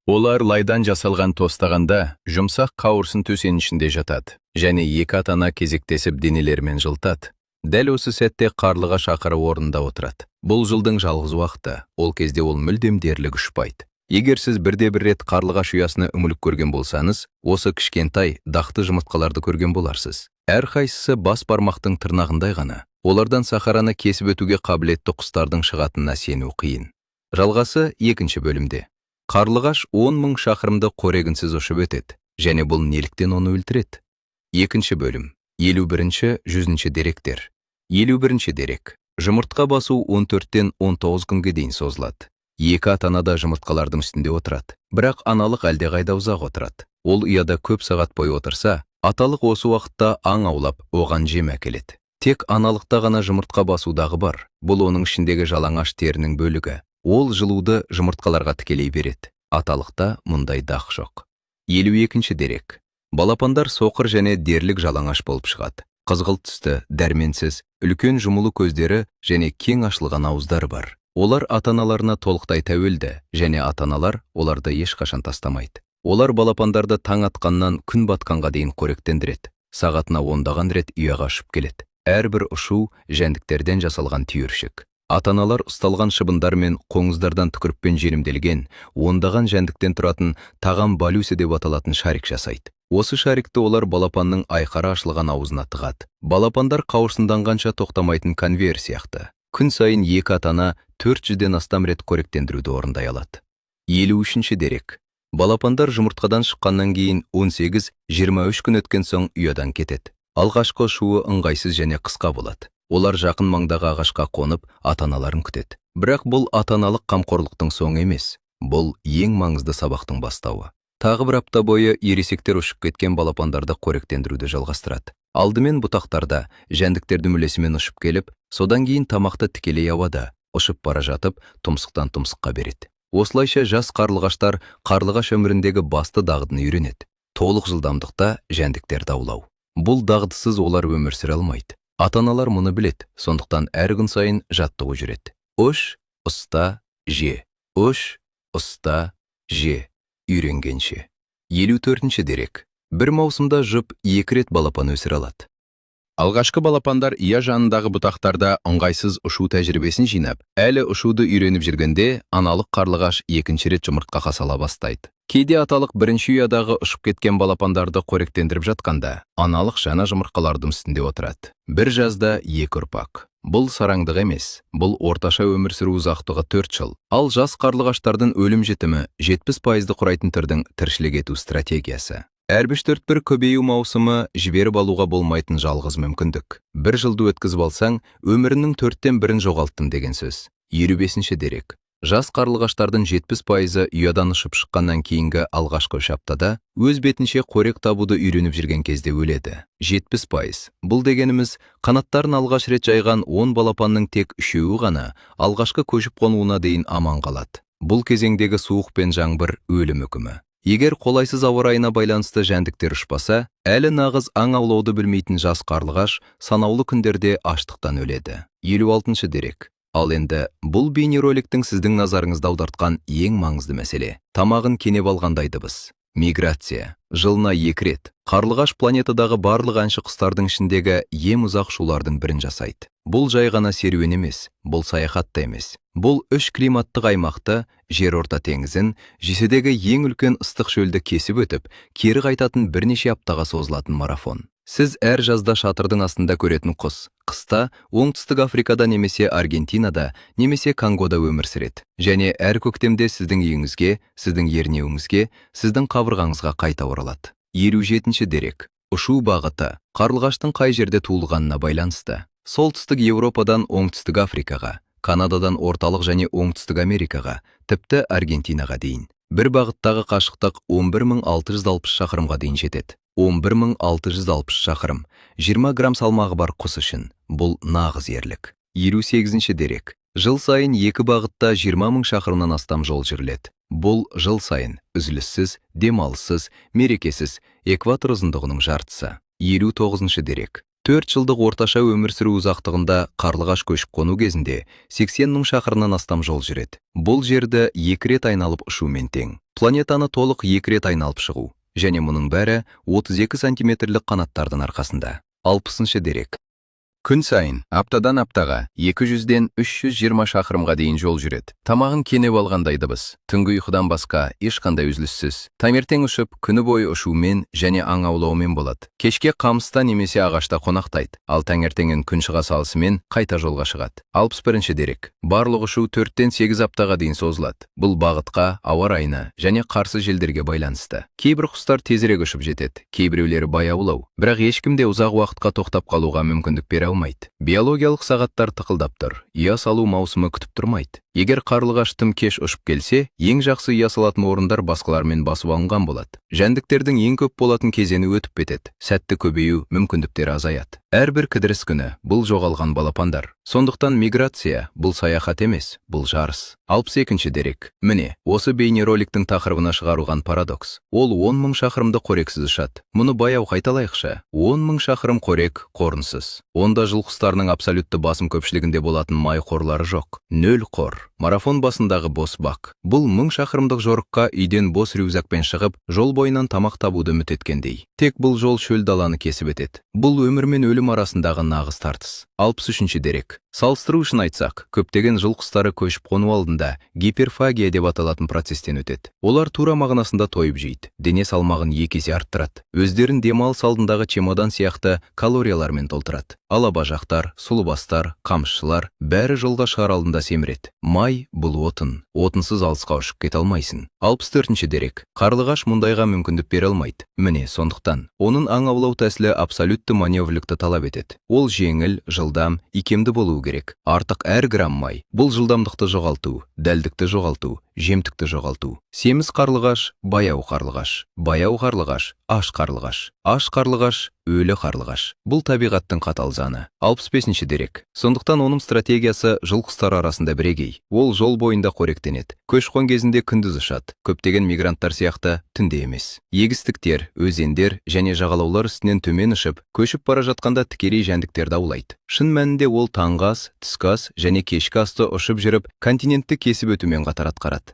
Олар лайдан жасалған тостағанда жұмсақ қауырсын төсенішінде жатады, және екі ата-ана кезектесіп денелермен жылтады. Дәл осы сәтте қарлығаш ақыры орнында отырады. Бұл жылдың жалғыз уақыты, ол кезде ол мүлдем дерлік ұшпайды. Егер сіз бірде-бір рет қарлығаш ұясына үміліп көрген болсаңыз, осы кішкентай, дақты жұмыртқаларды көрген боларсыз. Әрқайсысы бас бармақтың тырнағындай ғана. Олардан сахараны кесіп өтуге қабілетті құстардың шығатынына сену қиын. Жалғасы екінші бөлімде. Қарлығаш 10 000 шақырымды қорегінсіз ұшып өтеді, және бұл неліктен оны өлтіреді? Екінші бөлім. 51-100 деректер. 51 дерек. Жұмыртқа басу 14-тен 19 күнге дейін созылады. Екі ата-анада жұмыртқалардың үстінде отырады, бірақ аналық әлдеқайда ұзақ отырады. Ол ұяда көп сағат бойы отырса, аталық осы уақытта аң аулап, оған жем әкеледі. Тек аналықта ғана жұмыртқа басудағы бар. Бұл оның ішіндегі жалаңаш терінің бөлігі. Ол жылуды жұмыртқаларға тікелей береді. Аталықта мұндай дақ жоқ. 52 дерек. Балапандар соқыр және дерлік жалаңаш болып шығады. Қызғылт түсті, дәрменсіз, үлкен жұмулы көздері және кең ашылған ауыздары бар. Олар ата-аналарына толықтай тәуелді, және ата-аналар оларды ешқашан тастамайды. Олар балапандарды таң атқаннан күн батқанға дейін қоректендіреді. Сағатына 10-даған рет ұяға ұшып келеді. Әрбір ұшу жәндіктерден жасалған түйіршік. Ата-аналар ұсталған шыбындар мен қоңыздардан түкіріппен желімделген, 10-даған жәндіктен тұратын тағам балюсі деп аталатын шарик жасайды. Осы шарикті олар балапанның айқара ашылған аузына тығады. Балапандар қауырсынданғанша тоқтамайтын конвейер сияқты. Күн сайын екі ата-ана 400-ден астам рет қоректендіруді орындай алады. 53 дерек. Балапандар жұмыртқадан шыққаннан кейін 18-23 күн өткен соң ұядан кетеді. Алғашқы ұшуы ыңғайсыз және қысқа болады. Олар жақын маңдағы ағашқа қонып, ата-аналарын күтеді. Бірақ бұл ата-аналық қамқорлықтың соңы емес. Бұл ең маңызды сабақтың бастауы. Тағы бір апта бойы ересектер ұшып кеткен балапандарды қоректендіруді жалғастырады. Алдымен бұтақтарда, жәндіктерді мүлесімен ұшып келіп, содан кейін тамақты тікелей ауада, ұшып бара жатып, тұмсықтан тұмсыққа береді. Осылайша жас қарлығаштар қарлығаш өміріндегі басты дағдыны үйренеді. Толық жылдамдықта жәндіктерді аулау. Бұл дағдысыз олар өмір сүре алмайды. Ата-аналар мұны біледі, сондықтан әр күн сайын жаттығу жүреді. Ұш, ұста, же. Ұш, ұста, же. Үйренгенше. 54 дерек. Бір маусымда жұп 2 рет балапан өсіре алады. Алғашқы балапандар ия жанындағы бұтақтарда ыңғайсыз ұшу тәжірибесін жинап, әлі ұшуды үйреніп жүргенде, аналық қарлығаш 2 рет жұмыртқаға сала бастайды. Кейде аталық бірінші ұядағы ұшып кеткен балапандарды қоректендіріп жатқанда, аналық жаңа жұмыртқалардың үстінде отырады. Бір жазда 2 ұрпақ. Бұл сараңдық емес, бұл орташа өмір сүру ұзақтығы 4 жыл. Ал жас қарлығаштардың өлім жітімі 70% құрайтын түрдің тіршілік ету стратегиясы. Әрбір 4-1 көбею маусымы жіберіп алуға болмайтын жалғыз мүмкіндік. Бір жылды өткізіп алсаң, өмірінің 4-тен 1-ін жоғалттым деген сөз. 55 дерек. Жас қарлығаштардың 70%-ы ұядан ұшып шыққаннан кейінгі алғашқы 3 аптада өз бетінше қорек табуды үйреніп жүрген кезде өледі. 70%. Бұл дегеніміз, қанаттарын алғаш рет жайған 10 балапанның тек 3-еуі ғана алғашқы көшіп қонуына дейін аман қалады. Бұл кезеңдегі суық пен жаңбыр өлім үкімі. Егер қолайсыз ауа райына байланысты жәндіктер ұшпаса, әлі нағыз аң аулауды білмейтін жас қарлығаш санаулы күндерде аштықтан өледі. 56 дерек. Ал енді бұл бейнероликтің сіздің назарыңызды аудартқан ең маңызды мәселе. Тамағын кенеп алғандай дыбыс. Миграция. Жылына 2 рет. Қарлығаш планетадағы барлық әнші құстардың ішіндегі ең ұзақ ұшулардың бірін жасайды. Бұл жай ғана серуен емес, бұл саяхат та емес. Бұл 3 климаттық аймақты, Жерорта теңізін, жеседегі ең үлкен ыстық шөлді кесіп өтіп, кері қайтатын бірнеше аптаға созылатын марафон. Сіз әр жазда шатырдың астында көретін құс, қыста оңтүстік Африкада немесе Аргентинада, немесе Конгода өмір сүреді. Және әр көктемде сіздің үйіңізге, сіздің ернеуіңізге, сіздің қабырғаңызға қайта оралады. 57 дерек. Ұшу бағыты. Қарлығаштың қай жерде туылғанына байланысты. Солтүстік Еуропадан оңтүстік Африкаға, Канададан орталық және оңтүстік Америкаға, тіпті Аргентинаға дейін. Бір бағыттағы қашықтық 11.660 шақырымға дейін жетеді. 11.660 шақырым. 20 грамм салмағы бар құс үшін. Бұл нағыз ерлік. 58 дерек. Жыл сайын 2 бағытта 20.000 шақырымнан астам жол жүріледі. Бұл жыл сайын үзіліссіз, демалыссыз, мерекесіз, экватор ұзындығының жартысы. 59 дерек. 4 жылдық орташа өмір сүру ұзақтығында қарлығаш көшіп қону кезінде 80.000 шақырымнан астам жол жүреді. Бұл жерді 2 рет айналып ұшумен тең. Планетаны толық 2 рет айналып шығу. Және мұның бәрі 32 сантиметрлік қанаттардың арқасында. 60 дерек. Күн сайын, аптадан аптаға 200-ден 320 шақырымға дейін жол жүреді. Тамағын кенеп алғандай дыбыс. Түнгі ұйқыдан басқа ешқандай үзіліссіз. Таңертең ұшып, күні бойы ұшумен және аң аулаумен болады. Кешке қамыста немесе ағашта қонақтайды. Ал таңертеңін күн шыға салысымен қайта жолға шығады. 61-ші дерек. Барлық ұшу 4-тен 8 аптаға дейін созылады. Бұл бағытқа, ауа райына және қарсы желдерге байланысты. Кейбір құстар тезірек ұшып жетеді, кейбіреулері баяулау. Бірақ ешкім де ұзақ уақытқа тоқтап қалуға мүмкіндік бере алмайды. Биологиялық сағаттар тықылдап тұр. Ұя салу маусымы күтіп тұрмайды. Егер қарлығаш тым кеш ұшып келсе, ең жақсы ұя салатын орындар басқалармен басып алынған болады. Жәндіктердің ең көп болатын кезеңі өтіп кетеді. Сәтті көбею мүмкіндіктері азаяды. Әрбір кідіріс күні бұл жоғалған балапандар. Сондықтан миграция бұл саяхат емес, бұл жарыс. 62-ші дерек. Міне, осы бейнероликтің тақырыбына шығарылған парадокс. Ол 10 000 шақырымды қорексіз ұшады. Мұны баяу қайталайықшы. 10 000 шақырым қорек қорынсыз. Онда жыл құстарының абсолютті басым көпшілігінде болатын май қорлары жоқ. 0 қор. Марафон басындағы бос бак. Бұл 1000 шақырымдық жорыққа үйден бос рюкзакпен шығып, жол бойынан тамақ табуды үміт еткендей. Тек бұл жол шөл даланы кесіп өтеді. Бұл өмір мен өлім арасындағы нағыз тартыс. 63-ші дерек. Салыстыру үшін айтсақ, көптеген жыл құстары көшіп қону алдында гиперфагия деп аталатын процестен өтеді. Олар тура мағынасында тойып жейді, дене салмағын 2 есе арттырады. Өздерін демалыс алдындағы чемодан сияқты калориялармен толтырады. Алабажақтар, сұлыбастар, қамшылар бәрі жолға шығар алдында семіреді. Май бұл отын. Отынсыз алысқа ұшып кете алмайсың. 64-ші дерек. Қарлығаш мұндайға мүмкіндік бере алмайды. Міне, сондықтан оның аң аулау тәсілі абсолютті маневрлікті талап етеді. Ол жеңіл, жылдам, икемді болуы керек. Артық әр грамм май. Бұл жылдамдықты жоғалту, дәлдікті жоғалту, жемтікті жоғалту. Семіз қарлығаш, баяу қарлығаш. Баяу қарлығаш, аш қарлығаш. Аш қарлығаш, өлі қарлығаш. Бұл табиғаттың қатал заңы. 65-ші дерек. Сондықтан оның стратегиясы жыл құстары арасында бірегей. Ол жол бойында қоректенеді. Көші-қон кезінде күндіз ұшады. Көптеген мигранттар сияқты түнде емес. Егістіктер, өзендер және жағалаулар үстінен төмен ұшып, көшіп бара жатқанда тікелей жәндіктерді аулайды. Шын мәнінде ол таңғы ас, түскі ас және кешкі асты ұшып жүріп, континентті кесіп өтумен қатар атқарады.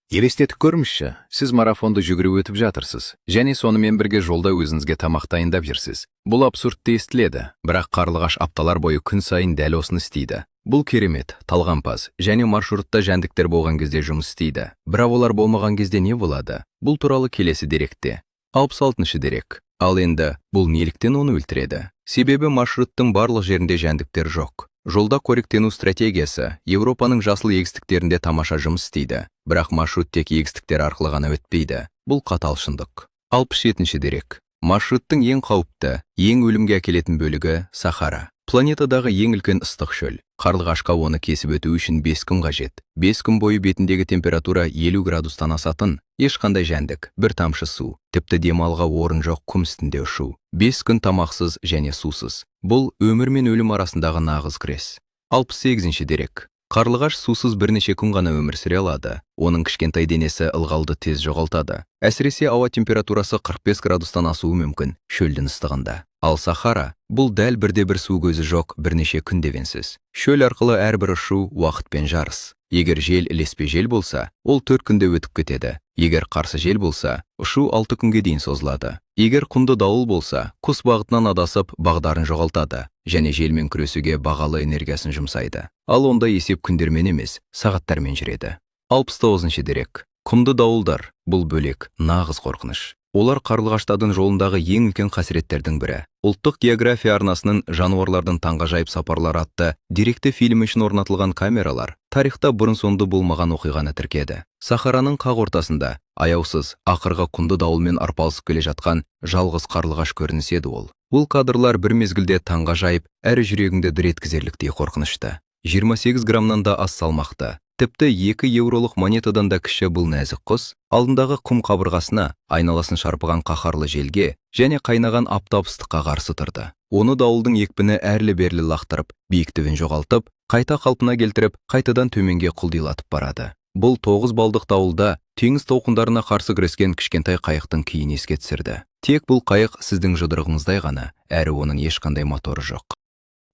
Елестетіп көріңізші, сіз марафонды жүгіріп өтіп жатырсыз, және сонымен бірге жолда өзіңізге тамақ дайындап жүрсіз. Бұл абсурдты естіледі, бірақ қарлығаш апталар бойы күн сайын дәл осыны істейді. Бұл керемет, талғампаз және маршрутта жәндіктер болған кезде жұмыс істейді. Бірақ олар болмаған кезде не болады? Бұл туралы келесі деректе. 66-ші дерек. Ал енді бұл неліктен оны өлтіреді? Себебі маршруттың барлық жерінде жәндіктер жоқ. Жолда қоректену стратегиясы Еуропаның жасыл егістіктерінде тамаша жұмыс істейді, бірақ маршрут тек егістіктер арқылы ғана өтпейді. Бұл қатал шындық. 67-ші дерек. Маршруттың ең қауіпті, ең өлімге әкелетін бөлігі Сахара. Планетадағы ең үлкен ыстық шөл. Қарлығашқа оны кесіп өту үшін 5 күн қажет. 5 күн бойы бетіндегі температура 50 градустан асатын, ешқандай жәндік, бір тамшы су, тіпті демалға орын жоқ құм үстінде ұшу. 5 күн тамақсыз және сусыз. Бұл өмір мен өлім арасындағы нағыз күрес. 68-ші дерек. Қарлығаш сусыз бірнеше күн ғана өмір сүре алады. Оның кішкентай денесі ылғалды тез жоғалтады. Әсіресе ауа температурасы 45 градустан асуы мүмкін шөлдің ыстығында. Ал Сахара бұл дәл бірде-бір су көзі жоқ бірнеше күн девенсіз. Шөл арқылы әрбір ұшу уақытпен жарыс. Егер жел ілеспе жел болса, ол 4 күнде өтіп кетеді. Егер қарсы жел болса, ұшу 6 күнге дейін созылады. Егер құмды дауыл болса, құс бағытынан адасып, бағдарын жоғалтады және желмен күресуге бағалы энергиясын жұмсайды. Ал онда есеп күндермен емес, сағаттармен жүреді. 69-ші дерек. Құмды дауылдар бұл бөлек, нағыз қорқыныш. Олар қарлығаштардың жолындағы ең үлкен қасіреттердің бірі. Ұлттық география арнасының жануарлардың таңғажайып сапарлары атты деректі фильм үшін орнатылған камералар тарихта бұрын-соңды болмаған оқиғаны тіркеді. Сахараның қақ ортасында аяусыз ақырғы құмды дауылмен арпалысып келе жатқан жалғыз қарлығаш көрініседі ол. Бұл кадрлар бір мезгілде таңғажайып, әрі жүрегіңді дір еткізерліктей қорқынышты. 28 граммнан да аз салмақты. Тіпті 2 еуролық монетадан да кіші бұл нәзік құс, алдындағы құм қабырғасына, айналасын шарпыған қаһарлы желге және қайнаған аптап ыстыққа қарсы тұрды. Оны дауылдың екпіні әрлі-берлі лақтырып, биіктігін жоғалтып, қайта қалпына келтіріп, қайтадан төменге құлдилатып барады. Бұл 9 балдық дауылда теңіз толқындарына қарсы күрескен кішкентай қайықтың күйін еске түсірді. Тек бұл қайық сіздің жұдырығыңыздай ғана, әрі оның ешқандай моторы жоқ.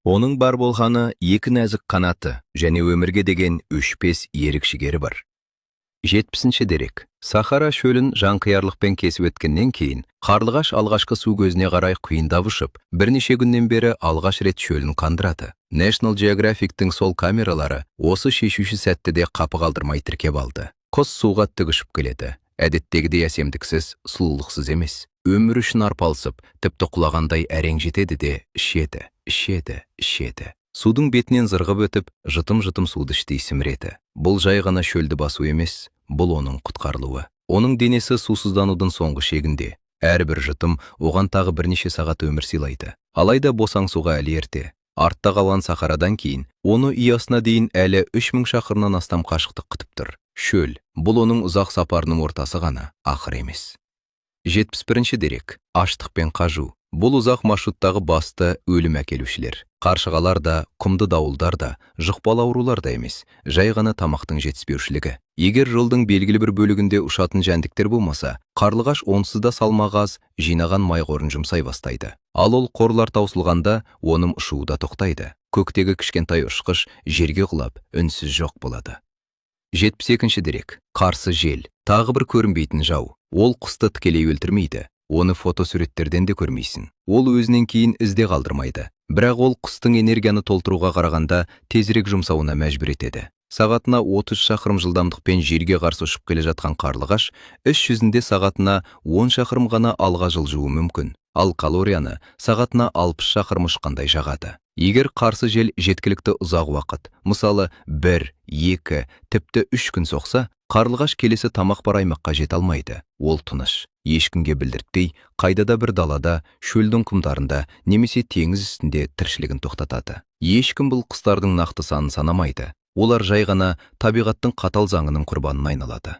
Оның бар болғаны 2 нәзік қанаты және өмірге деген өшпес ерік жігері бар. 70-ші дерек. Сахара шөлін жанқиярлықпен кесіп өткеннен кейін, қарлығаш алғашқы су көзіне қарай құйындап ұшып, бірнеше күннен бері алғаш рет шөлін қандырады. National Geographic'тің сол камералары осы шешуші сәтті де қапы қалдырмай тіркеп алды. Құс суға тік ұшып келеді. Әдеттегідей әсемдіксіз, сұлулықсыз емес. Өмір үшін арпалысып, тіпті құлағандай әрең жетеді де ішеді. Судың бетінен зырғып өтіп, жытым-жытым суды іштей сіміреді. Бұл жай ғана шөлді басу емес, бұл оның құтқарылуы. Оның денесі сусызданудың соңғы шегінде. Әрбір жытым оған тағы бірнеше сағат өмір сыйлайды. Алайда босаң суға әлі ерте. Артта қалған Сахарадан кейін, оны ұясына дейін әлі 3000 шақырымнан астам қашықтық күтіп тұр. Шөл, бұл оның ұзақ сапарының ортасы ғана, ақыр емес. 71-ші дерек. Аштық пен қажу. Бұл ұзақ маршруттағы басты өлім әкелушілер. Қаршығалар да, құмды дауылдар да, жұқпалы аурулар да емес, жай ғана тамақтың жетіспеушілігі. Егер жолдың белгілі бір бөлігінде ұшатын жәндіктер болмаса, қарлығаш онсыз да салмағы аз жинаған май қорын жұмсай бастайды. Ал ол қорлар таусылғанда, оның ұшуы да тоқтайды. Көктегі кішкентай ұшқыш жерге құлап, үнсіз жоқ болады. 72-ші дерек. Қарсы жел. Тағы бір көрінбейтін жау. Ол құсты тікелей өлтірмейді. Оны фотосуреттерден де көрмейсің. Ол өзінен кейін ізде қалдырмайды. Бірақ ол құстың энергияны толтыруға қарағанда тезірек жұмсауына мәжбүр етеді. Сағатына 30 шақырым жылдамдықпен жерге қарсы ұшып келе жатқан қарлығаш, іс жүзінде сағатына 10 шақырым ғана алға жылжуы мүмкін. Ал калорияны сағатына 60 шақырым ұшқандай жағады. Егер қарсы жел жеткілікті ұзақ уақыт, мысалы 1, 2, тіпті 3 күн соқса, қарлығаш келесі тамақ бар аймаққа жете алмайды. Ол тыныш. Ешкімге білдіртпей, қайдада бір далада, шөлдің құмдарында, немесе теңіз үстінде тіршілігін тоқтатады. Ешкім бұл құстардың нақты санын санамайды. Олар жай ғана табиғаттың қатал заңының құрбанына айналады.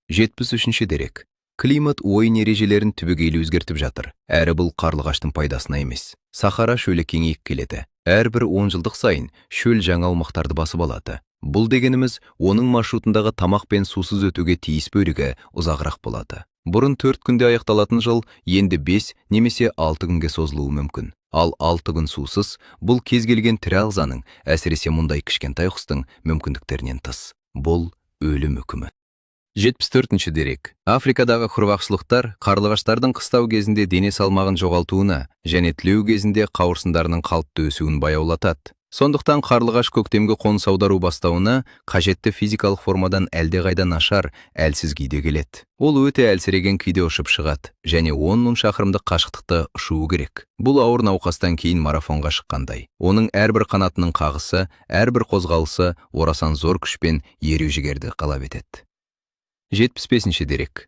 73-ші дерек. Климат ойын ережелерін түбегейлі өзгертіп жатыр. Әрі бұл қарлығаштың пайдасына емес. Сахара шөлі кеңейіп келеді. Әрбір 10 жылдық сайын шөл жаңа аумақтарды басып алады. Бұл дегеніміз, оның маршрутындағы тамақ пен сусыз өтуге тиіс бөлігі ұзағырақ болады. Бұрын 4 күнде аяқталатын жыл енді 5 немесе 6 күнге созылуы мүмкін. Ал 6 күн сусыз, бұл кез келген тірі ағзаның, әсіресе мұндай кішкентай құстың мүмкіндіктерінен тыс. Бұл өлім үкімі. 74-ші дерек. Африкадағы құрғақшылықтар қарлығаштардың қыстау кезінде дене салмағын жоғалтуына және түлеу кезінде қауырсындарының қалыпты өсуін баяулатады. Сондықтан қарлығаш көктемгі қоныс аудару бастауына қажетті физикалық формадан әлдеқайда нашар, әлсіз күйде келеді. Ол өте әлсіреген күйде ұшып шығады және 10 000 шақырымдық қашықтықты ұшуы керек. Бұл ауыр науқастан кейін марафонға шыққандай. Оның әрбір қанатының қағысы, әрбір қозғалысы орасан зор күшпен ереу жігерді қалап етеді. 75-ші дерек.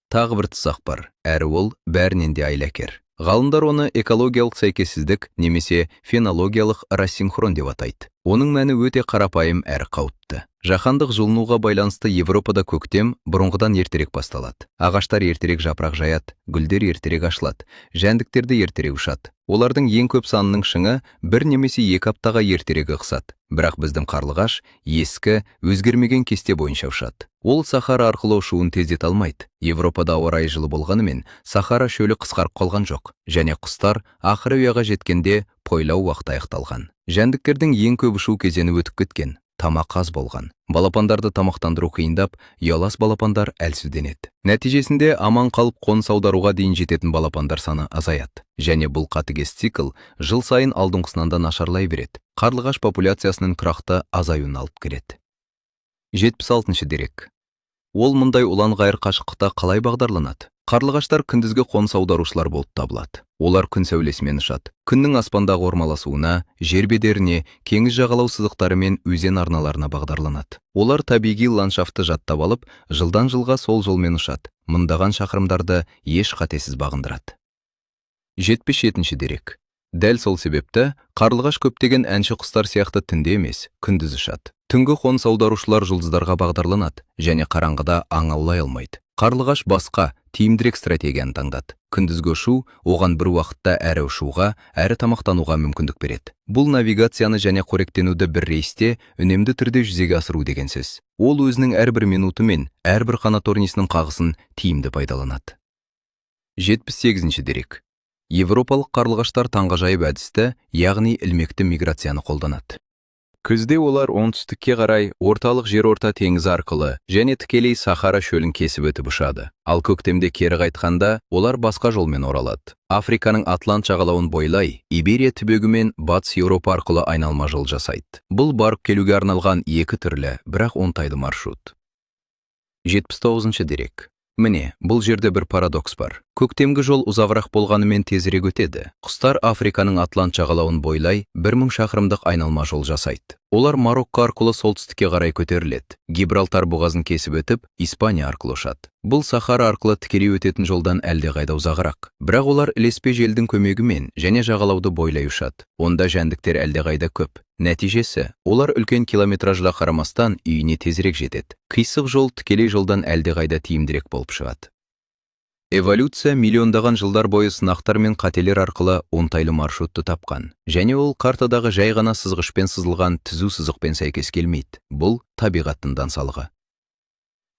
Тағы бір тұсақ бар, әрі ол бәрінен де айлакер. Ғалымдар оны экологиялық сәйкессіздік немесе фенологиялық рассинхрон деп атайды. Оның мәні өте қарапайым әрі қауіпті. Жаһандық жылынуға байланысты Европада көктем бұрынғыдан ертерек басталады. Ағаштар ертерек жапырақ жаяды, гүлдер ертерек ашылады, жәндіктерді ертерек ұшады. Олардың ең көп санының шыңы 1 немесе 2 аптаға ертерек ығысады. Бірақ біздің қарлығаш ескі, өзгермеген кесте бойынша ұшады. Ол Сахара арқылы ұшуын тездете алмайды. Европада ауа райы жылы болғанымен, Сахара шөлі қысқарып қалған жоқ, және құстар ақыры ұяға жеткенде пойлау уақыты аяқталған. Жәндіктердің ең көп ұшу кезеңі өтіп кеткен. Тамақ аз болған. Балапандарды тамақтандыру қиындап, ұялас балапандар әлсізденеді. Нәтижесінде аман қалып қоныс аударуға дейін жететін балапандар саны азаяды. Және бұл қатыгез цикл жыл сайын алдыңғысынан да нашарлай береді. Қарлығаш популяциясының тұрақты азаюына алып келеді. 76-ші дерек. Ол мұндай ұлан-ғайыр қашықтықта қалай бағдарланады? Қарлығаштар күндізгі қоныс аударушылар болып табылады. Олар күн сәулесімен ұшады. Күннің аспандағы ормаласуына, жер бедеріне, теңіз жағалау сызықтары мен өзен арналарына бағдарланады. Олар табиғи ландшафтты жаттап алып, жылдан жылға сол жолмен ұшады. Мыңдаған шақырымдарды еш қатесіз бағындырады. 77-ші дерек. Дәл сол себепті қарлығаш көптеген әнші құстар сияқты түнде емес, күндіз ұшады. Түнгі қоныс аударушылар жұлдыздарға бағдарланады және қараңғыда аң аулай алмайды. Қарлығаш басқа, тиімдірек стратегияны таңдады. Күндізгі ұшу оған бір уақытта әрі ұшуға, әрі тамақтануға мүмкіндік береді. Бұл навигацияны және қоректенуді бір рейсте үнемді түрде жүзеге асыру деген сөз. Ол өзінің әрбір минуты мен әрбір қанат орнисінің қағысын тиімді пайдаланады. 78-ші дерек. Европалық қарлығаштар таңғажайып әдісті, яғни ілмекті миграцияны қолданады. Күзде олар оңтүстікке қарай орталық жерорта теңізі арқылы және тікелей Сахара шөлін кесіп өтіп ұшады. Ал көктемде кері қайтқанда, олар басқа жолмен оралады. Африканың Атлант жағалауын бойлай, Иберия түбегі мен Батыс Еуропа арқылы айналма жол жасайды. Бұл барып келуге арналған екі түрлі, бірақ оңтайлы маршрут. 79-шы дерек. Міне, бұл жерде бір парадокс бар. Көктемгі жол ұзағырақ болғанымен тезірек өтеді. Құстар Африканың Атлант жағалауын бойлай 1000 шақырымдық айналма жол жасайды. Олар Марокко арқылы солтүстікке қарай көтеріледі. Гибралтар бұғазын кесіп өтіп, Испания арқылы ұшады. Бұл Сахара арқылы тікелей өтетін жолдан әлдеқайда ұзағырақ. Бірақ олар ілеспе желдің көмегімен және жағалауды бойлай ұшады. Онда жәндіктер әлдеқайда көп. Нәтижесі, олар үлкен километражға қарамастан үйіне тезірек жетеді. Қисық жол тікелей жолдан әлдеқайда тиімдірек болып шығады. Эволюция миллиондаған жылдар бойы сынақтар мен қателер арқылы оңтайлы маршрутты тапқан. Және ол картадағы жай ғана сызғышпен сызылған түзу сызықпен сәйкес келмейді. Бұл табиғаттың дансалығы.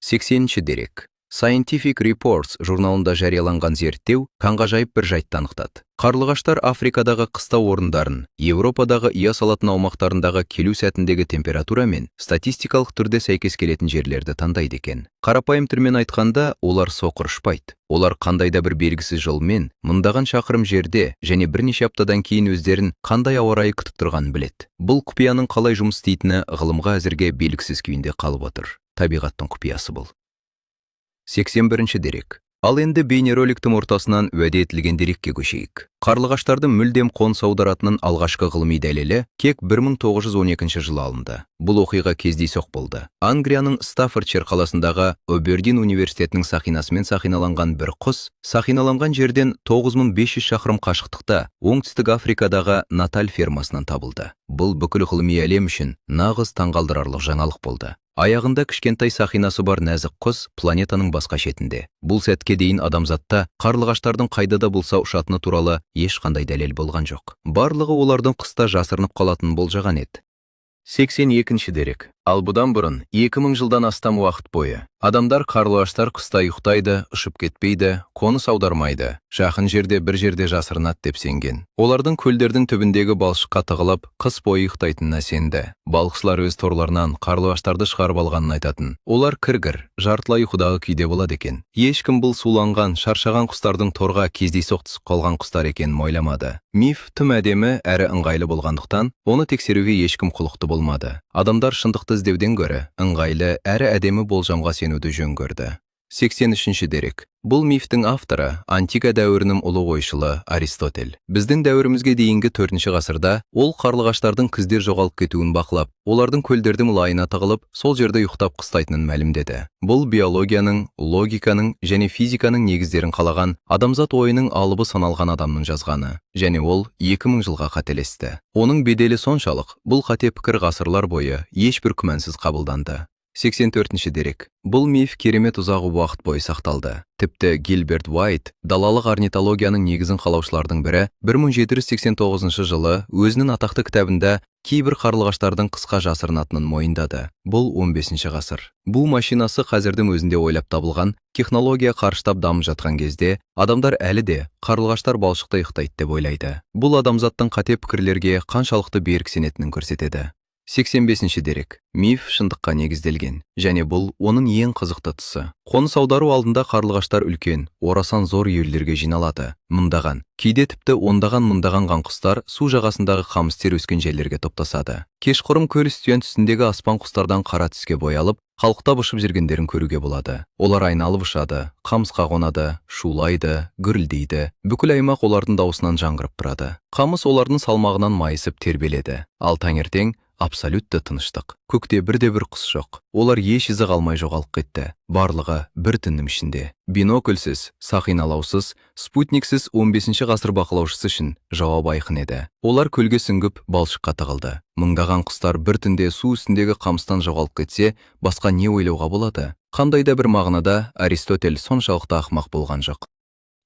80-ші дерек. Scientific Reports журналында жарияланған зерттеу таңғажайып бір жайтты анықтады. Қарлығаштар Африкадағы қыстау орындарын, Еуропадағы ұя салатын аумақтарындағы келу сәтіндегі температура мен статистикалық түрде сәйкес келетін жерлерді таңдайды екен. Қарапайым түрмен айтқанда, олар соқыр ұшпайды. Олар қандайда бір белгісіз жолмен, мыңдаған шақырым жерде және бірнеше аптадан кейін өздерін қандай ауа райы күтіп тұрғанын біледі. Бұл құпияның қалай жұмыс істейтіні ғылымға әзірге белгісіз күйінде қалып отыр. Табиғаттың құпиясы бұл. 81-ші дерек. Ал енді бейнероликтің ортасынан уәде етілген дерекке көшейік. Қарлығаштарды мүлдем қоныс аударатынын алғашқы ғылыми дәлелі кек 1912 жылы алынды. Бұл оқиға кездейсоқ болды. Англияның Стаффордшир қаласындағы Обердин университетінің сақинасымен сақиналанған бір құс, сақиналанған жерден 9500 шақырым қашықтықта оңтүстік Африкадағы Наталь фермасынан табылды. Бұл бүкіл ғылыми әлем үшін нағыз таңғалдырарлық жаңалық болды. Аяғында кішкентай сақинасы бар нәзік құс планетаның басқа шетінде. Бұл сәтке дейін адамзатта қарлығаштардың қайда да болса ұшатыны туралы ешқандай дәлел болған жоқ. Барлығы олардың қыста жасырынып қалатынын болжаған еді. 82-ші дерек. Ал бұдан бұрын 2000 жылдан астам уақыт бойы адамдар қарлығаштар қыста ұйықтайды, ұшып кетпейді, қоныс аудармайды, жақын жерде бір жерде жасырынады деп сенген. Олардың көлдердің түбіндегі балшыққа тығылып, қыс бойы ұйықтайтынына сенді. Балықшылар өз торларынан қарлығаштарды шығарып алғанын айтатын. Олар кіргір, жартылай ұйқыдағы күйде болады екен. Ешкім бұл суланған, шаршаған құстардың торға кездейсоқ түсіп қалған құстар екенін ойламады. Миф тым әдемі әрі ыңғайлы болғандықтан, оны тексеруге ешкім құлықты болмады. Адамдар шындықты іздеуден гөрі ыңғайлы әрі әдемі болжамға сенуді жөн көрді. 83-ші дерек. Бұл мифтің авторы антика дәуірінің ұлы ойшылы Аристотель. Біздің дәуірімізге дейінгі 4-ші ғасырда ол қарлығаштардың күзде жоғалып кетуін бақылап, олардың көлдердің лайына тығылып, сол жерде ұйықтап қыстайтынын мәлімдеді. Бұл биологияның, логиканың және физиканың негіздерін қалаған адамзат ойының алыбы саналған адамның жазғаны, және ол 2000 жылға қателесті. Оның беделі соншалық, бұл қате пікір ғасырлар бойы ешбір күмәнсіз қабылданды. 84-ші дерек. Бұл миф керемет ұзақ уақыт бойы сақталды. Тіпті Гилберт Уайт, далалық орнитологияның негізін қалаушылардың бірі, 1789 жылы өзінің атақты кітабында кейбір қарлығаштардың қысқа жасырынатынын мойындады. Бұл 15-ші ғасыр. Бұл машинасы қазірдің өзінде ойлап табылған, технология қарыштап дамып жатқан кезде, адамдар әлі де қарлығаштар балшықта ұйықтайды деп ойлайды. Бұл адамзаттың қате пікірлерге қаншалықты берік сенетінін көрсетеді. 85-ші дерек. Миф шындыққа негізделген, және бұл оның ең қызықты тұсы. Қоныс аудару алдында қарлығаштар үлкен, орасан зор үйелдерге жиналады. Мыңдаған, кейде тіпті ондаған мыңдаған құстар су жағасындағы қамыстер өскен жерлерге топтасады. Кешқұрым көл үстіен түсіндегі аспан құстардан қара түске боялып, қалықтап ұшып жүргендерін көруге болады. Олар айналып ұшады, қамысқа қонады, шулайды, гүрілдейді. Бүкіл аймақ олардың дауысынан жаңғырып тұрады. Қамыс олардың салмағынан майысып тербеледі. Ал таңертең абсолютті тыныштық. Көкте бірде-бір құс жоқ. Олар еш ізі қалмай жоғалып кетті. Барлығы бір түннің ішінде. Бинокльсіз, сақиналаусыз, спутниксіз 15-ші ғасыр бақылаушысы үшін жауап айқын еді. Олар көлге сүңгіп, балшыққа тығылды. Мыңдаған құстар бір түнде су үстіндегі қамыстан жоғалып кетсе, басқа не ойлауға болады? Қандайда бір мағынада Аристотель соншалықты ақымақ болған жоқ.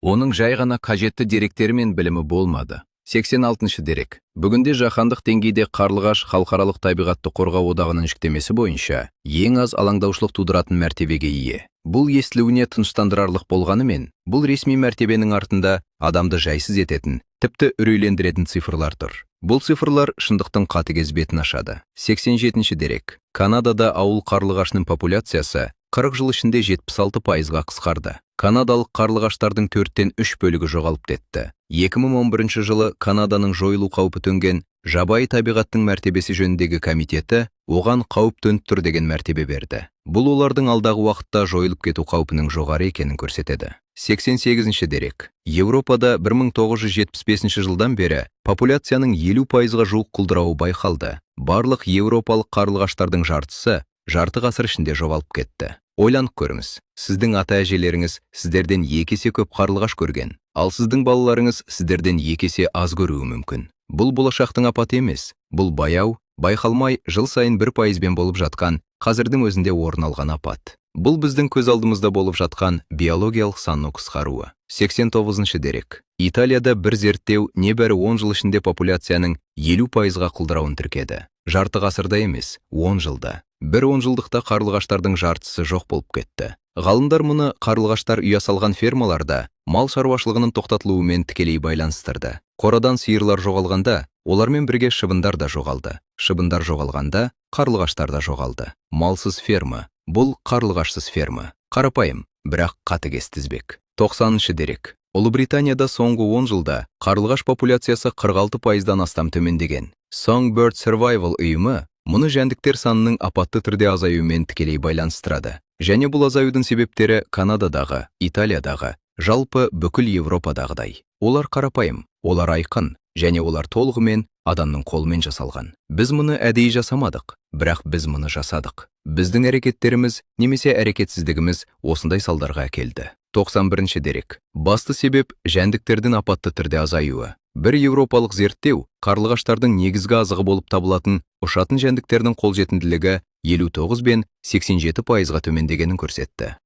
Оның жай ғана қажетті деректері мен білімі болмады. 86-ші дерек. Бүгінде жаһандық деңгейде қарлығаш халықаралық табиғатты қорғау одағының жүктемесі бойынша ең аз алаңдаушылық тудыратын мәртебеге ие. Бұл естілуіне тыныштандырарлық болғанымен, бұл ресми мәртебенің артында адамды жайсыз ететін, тіпті үрейлендіретін цифрлар тұр. Бұл цифрлар шындықтың қатыгез бетін ашады. 87-ші дерек. Канадада ауыл қарлығашының популяциясы 40 жыл ішінде 76%-ға қысқарды. Канадалық қарлығаштардың 4-тен 3 бөлігі жоғалып кетті. 2011 жылы Канаданың жойылу қаупі төнген жабайы табиғаттың мәртебесі жөніндегі комитеті оған қауіп төніп тұр деген мәртебе берді. Бұл олардың алдағы уақытта жойылып кету қаупінің жоғары екенін көрсетеді. 88-ші дерек. Еуропада 1975 жылдан бері популяцияның 50%-ға жуық құлдырауы байқалды. Барлық еуропалық қарлығаштардың жартысы жарты ғасыр ішінде жоғалып кетті. Ойланып көріңіз, сіздің ата-әжелеріңіз сіздерден 2 есе көп қарлығаш көрген, ал сіздің балаларыңыз сіздерден 2 есе аз көруі мүмкін. Бұл болашақтың апаты емес, бұл баяу, байқалмай жыл сайын 1%-бен болып жатқан, қазірдің өзінде орын алған апат. Бұл біздің көз алдымызда болып жатқан биологиялық санның қысқаруы. 89-ші дерек. Италияда бір зерттеу небәрі 10 жыл ішінде популяцияның 50%-ға құлдырауын тіркеді. Жарты ғасырда емес, 10 жылда. Бір 10 жылдықта қарлығаштардың жартысы жоқ болып кетті. Ғалымдар мұны қарлығаштар ұя салған фермаларда мал шаруашылығының тоқтатылуымен тікелей байланыстырды. Қорадан сиырлар жоғалғанда, олармен бірге шыбындар да жоғалды. Шыбындар жоғалғанда, қарлығаштар да жоғалды. Малсыз ферма. Бұл қарлығашсыз ферма. Қарапайым, бірақ қатыгез тізбек. 90-шы дерек. Ұлыбританияда соңғы 10 жылда қарлығаш популяциясы 46%-дан астам төмендеген. Songbird Survival ұйымы мұны жәндіктер санының апатты түрде азаюымен тікелей байланыстырады. Және бұл азаюдың себептері Канададағы, Италиядағы, жалпы бүкіл Европадағыдай. Олар қарапайым, олар айқын, және олар толығымен адамның қолымен жасалған. Біз мұны әдейі жасамадық, бірақ біз мұны жасадық. Біздің әрекеттеріміз немесе әрекетсіздігіміз осындай салдарға әкелді. 91-ші дерек. Басты себеп жәндіктердің апатты түрде азаюы. Бір еуропалық зерттеу қарлығаштардың негізгі азығы болып табылатын ұшатын жәндіктердің қолжетімділігі 59 бен 87%-ға төмендегенін көрсетті.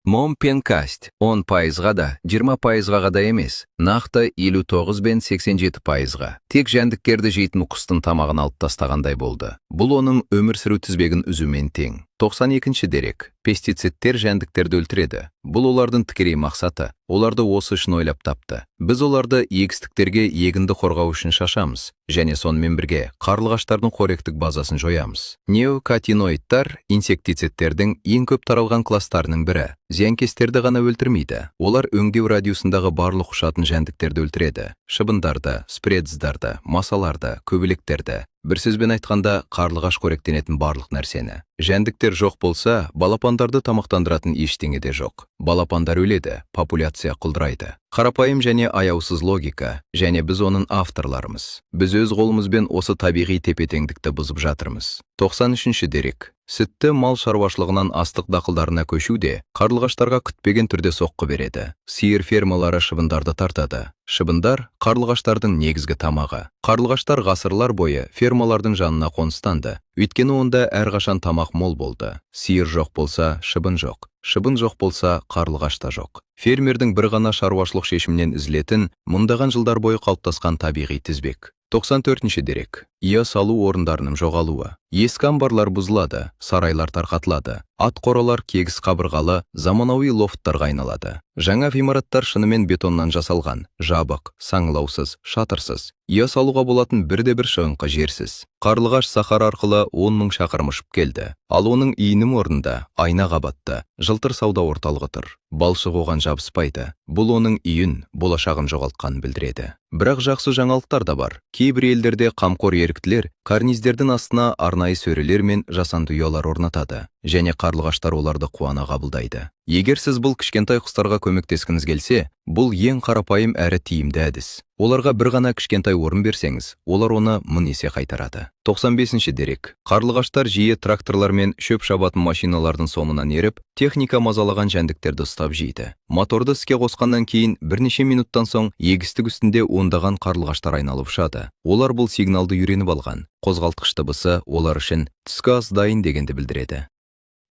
Момпенкаст 10%-ға да, 20%-ға да емес, нақты 59 бен 87%-ға. Тек жәндіктерді жейтін құстың тамағын алып тастағандай болды. Бұл оның өмір сүру тізбегін үзумен тең. 92-ші дерек. Пестицидтер жәндіктерді өлтіреді. Бұл олардың тікелей мақсаты. Оларды осы үшін ойлап тапты. Біз оларды егістіктерге егінді қорғау үшін шашамыз, және сонымен бірге қарлығаштардың қоректік базасын жоямыз. Неокотиноидтар инсектицидтердің ең көп таралған кластарының бірі. Зиянкестерді ғана өлтірмейді. Олар өңдеу радиусындағы барлық ұшатын жәндіктерді өлтіреді. Шыбындарды, спредздарды, масаларды, көбелектерді. Бір сөзбен айтқанда, қарлығаш қоректенетін барлық нәрсені. Жәндіктер жоқ болса, балапандарды тамақтандыратын ештеңе де жоқ. Балапандар өледі, популяция құлдырайды. Қарапайым және аяусыз логика, және біз оның авторларымыз. Біз өз қолымызбен осы табиғи тепе-теңдікті бұзып жатырмыз. 93-ші дерек. Сүтті мал шаруашылығынан астық дақылдарына көшуде қарлығаштарға күтпеген түрде соққы береді. Сиыр фермалары шыбындарды тартады. Шыбындар қарлығаштардың негізгі тамағы. Қарлығаштар ғасырлар бойы фермалардың жанына қоныстанды. Өйткені онда әрқашан тамақ мол болды. Сиыр жоқ болса, шыбын жоқ. Шыбын жоқ болса, қарлығаш та жоқ. Фермердің бір ғана шаруашылық шешімнен үзілетін, мұндаған жылдар бойы қалыптасқан табиғи тізбек. 94-ші дерек. Ия салу орындарының жоғалуы. Ескі амбарлар бұзылады, сарайлар тарқатылады, ат қоралар кегіс қабырғалы, заманауи лофттарға айналады. Жаңа ғимараттар шынымен бетоннан жасалған, жабық, саңылаусыз, шатырсыз. Ия салуға болатын бірде-бір шығыңқы жерсіз. Қарлығаш сахара арқылы 10 мың шақырым ұшып келді. Ал оның иінім орнында айна қабатты, жылтыр сауда орталығы тұр. Балшық оған жабыспайды. Бұл оның үйін, болашағын жоғалтқанын білдіреді. Бірақ жақсы жаңалықтар да бар. Кейбір елдерде қамқор еріктілер карниздердің астына арнайы сөрелер мен жасанды ұялар орнатады, және қарлығаштар оларды қуана қабылдайды. Егер сіз бұл кішкентай құстарға көмектескіңіз келсе, бұл ең қарапайым әрі тиімді әдіс. Оларға бір ғана кішкентай орын берсеңіз, олар оны 1000 есе қайтарады. 95-ші дерек. Қарлығаштар жиі тракторлар мен шөп шабатын машиналардың соңынан еріп, техника мазалаған жәндіктерді ұстап жейді. Моторды іске қосқаннан кейін бірнеше минуттан соң егістік үстінде ондаған қарлығаштар айналып ұшады. Олар бұл сигналды үйреніп алған. Қозғалтқыш дыбысы олар үшін түскі ас дайын дегенді білдіреді.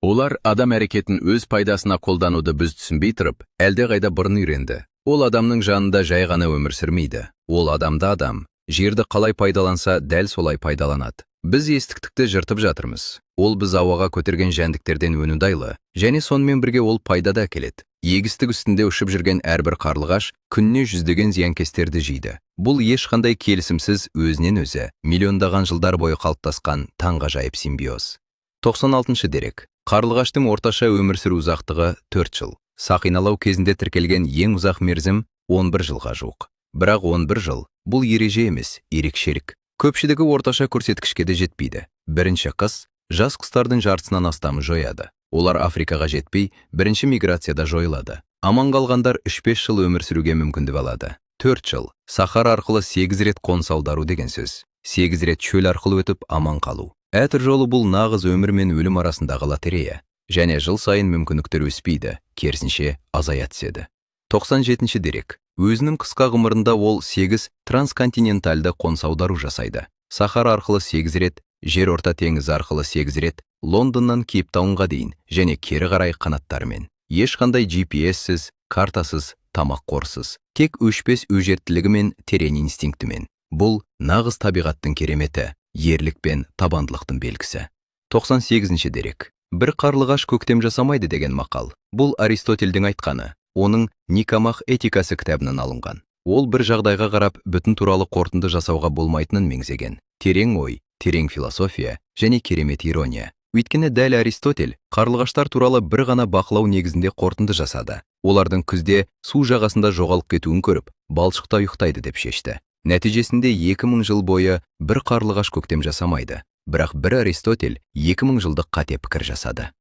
Олар адам әрекетін өз пайдасына қолдануды біз түсінбей тұрып, әлдеқайда бұрын үйренді. Ол адамның жанында жай ғана өмір сүрмейді. Ол адамда адам. Жерді қалай пайдаланса, дәл солай пайдаланады. Біз естіктікті жыртып жатырмыз. Ол біз ауаға көтерген жәндіктерден өнудайлы, және сонымен бірге ол пайда да әкеледі. Егістік үстінде ұшып жүрген әрбір қарлығаш күніне жүздеген зиянкестерді жейді. Бұл ешқандай келісімсіз өзінен өзі миллиондаған жылдар бойы қалыптасқан таңғажайып симбиоз. 96 дерек. Қарлығаштың орташа өмір сүру ұзақтығы 4 жыл. Сақиналау кезінде тіркелген ең ұзақ мерзім 11 жылға жуық. Бірақ 11 жыл бұл ереже емес, ерекшелік. Көпшілігі орташа көрсеткішке де жетпейді. Бірінші қыс жас құстардың жартысынан астамы жояды. Олар Африкаға жетпей, бірінші миграцияда жойылады. Аман қалғандар 3-5 жыл өмір сүруге мүмкіндік алады. 4 жыл Сахара арқылы 8 рет қоныс аудару деген сөз. 8 рет шөл арқылы өтіп аман қалу. Әтір жолы бұл нағыз өмір мен өлім арасындағы лотерея. Және жыл сайын мүмкіндіктер өспейді, керісінше азая түседі. 97 дерек. Өзінің қысқа ғұмырында ол 8 трансконтинентальды қоныс аудару жасайды. Сахара арқылы 8 рет, жер орта теңізі арқылы 8 рет, Лондоннан Кейптаунға дейін және кері қарай қанаттармен. Ешқандай GPS-сіз, картасыз, тамақ қорсыз, тек өшпес өжеттілігі мен терең инстинктімен. Бұл нағыз табиғаттың кереметі, ерлік пен табандылықтың белгісі. 98 дерек. Бір қарлығаш көктем жасамайды деген мақал. Бұл Аристотельдің айтқаны. Оның Никомах этикасы кітабынан алынған. Ол бір жағдайға қарап бүтін туралы қорытынды жасауға болмайтынын меңзеген. Терең ой, терең философия және керемет ирония. Өйткені дәл Аристотель қарлығаштар туралы бір ғана бақылау негізінде қорытынды жасады. Олардың күзде су жағасында жоғалып кетуін көріп, балшықта ұйықтайды деп шешті. Нәтижесінде 2000 жыл бойы бір қарлығаш көктем жасамайды. Бірақ бір Аристотель 2000 жылдық қате пікір жасады.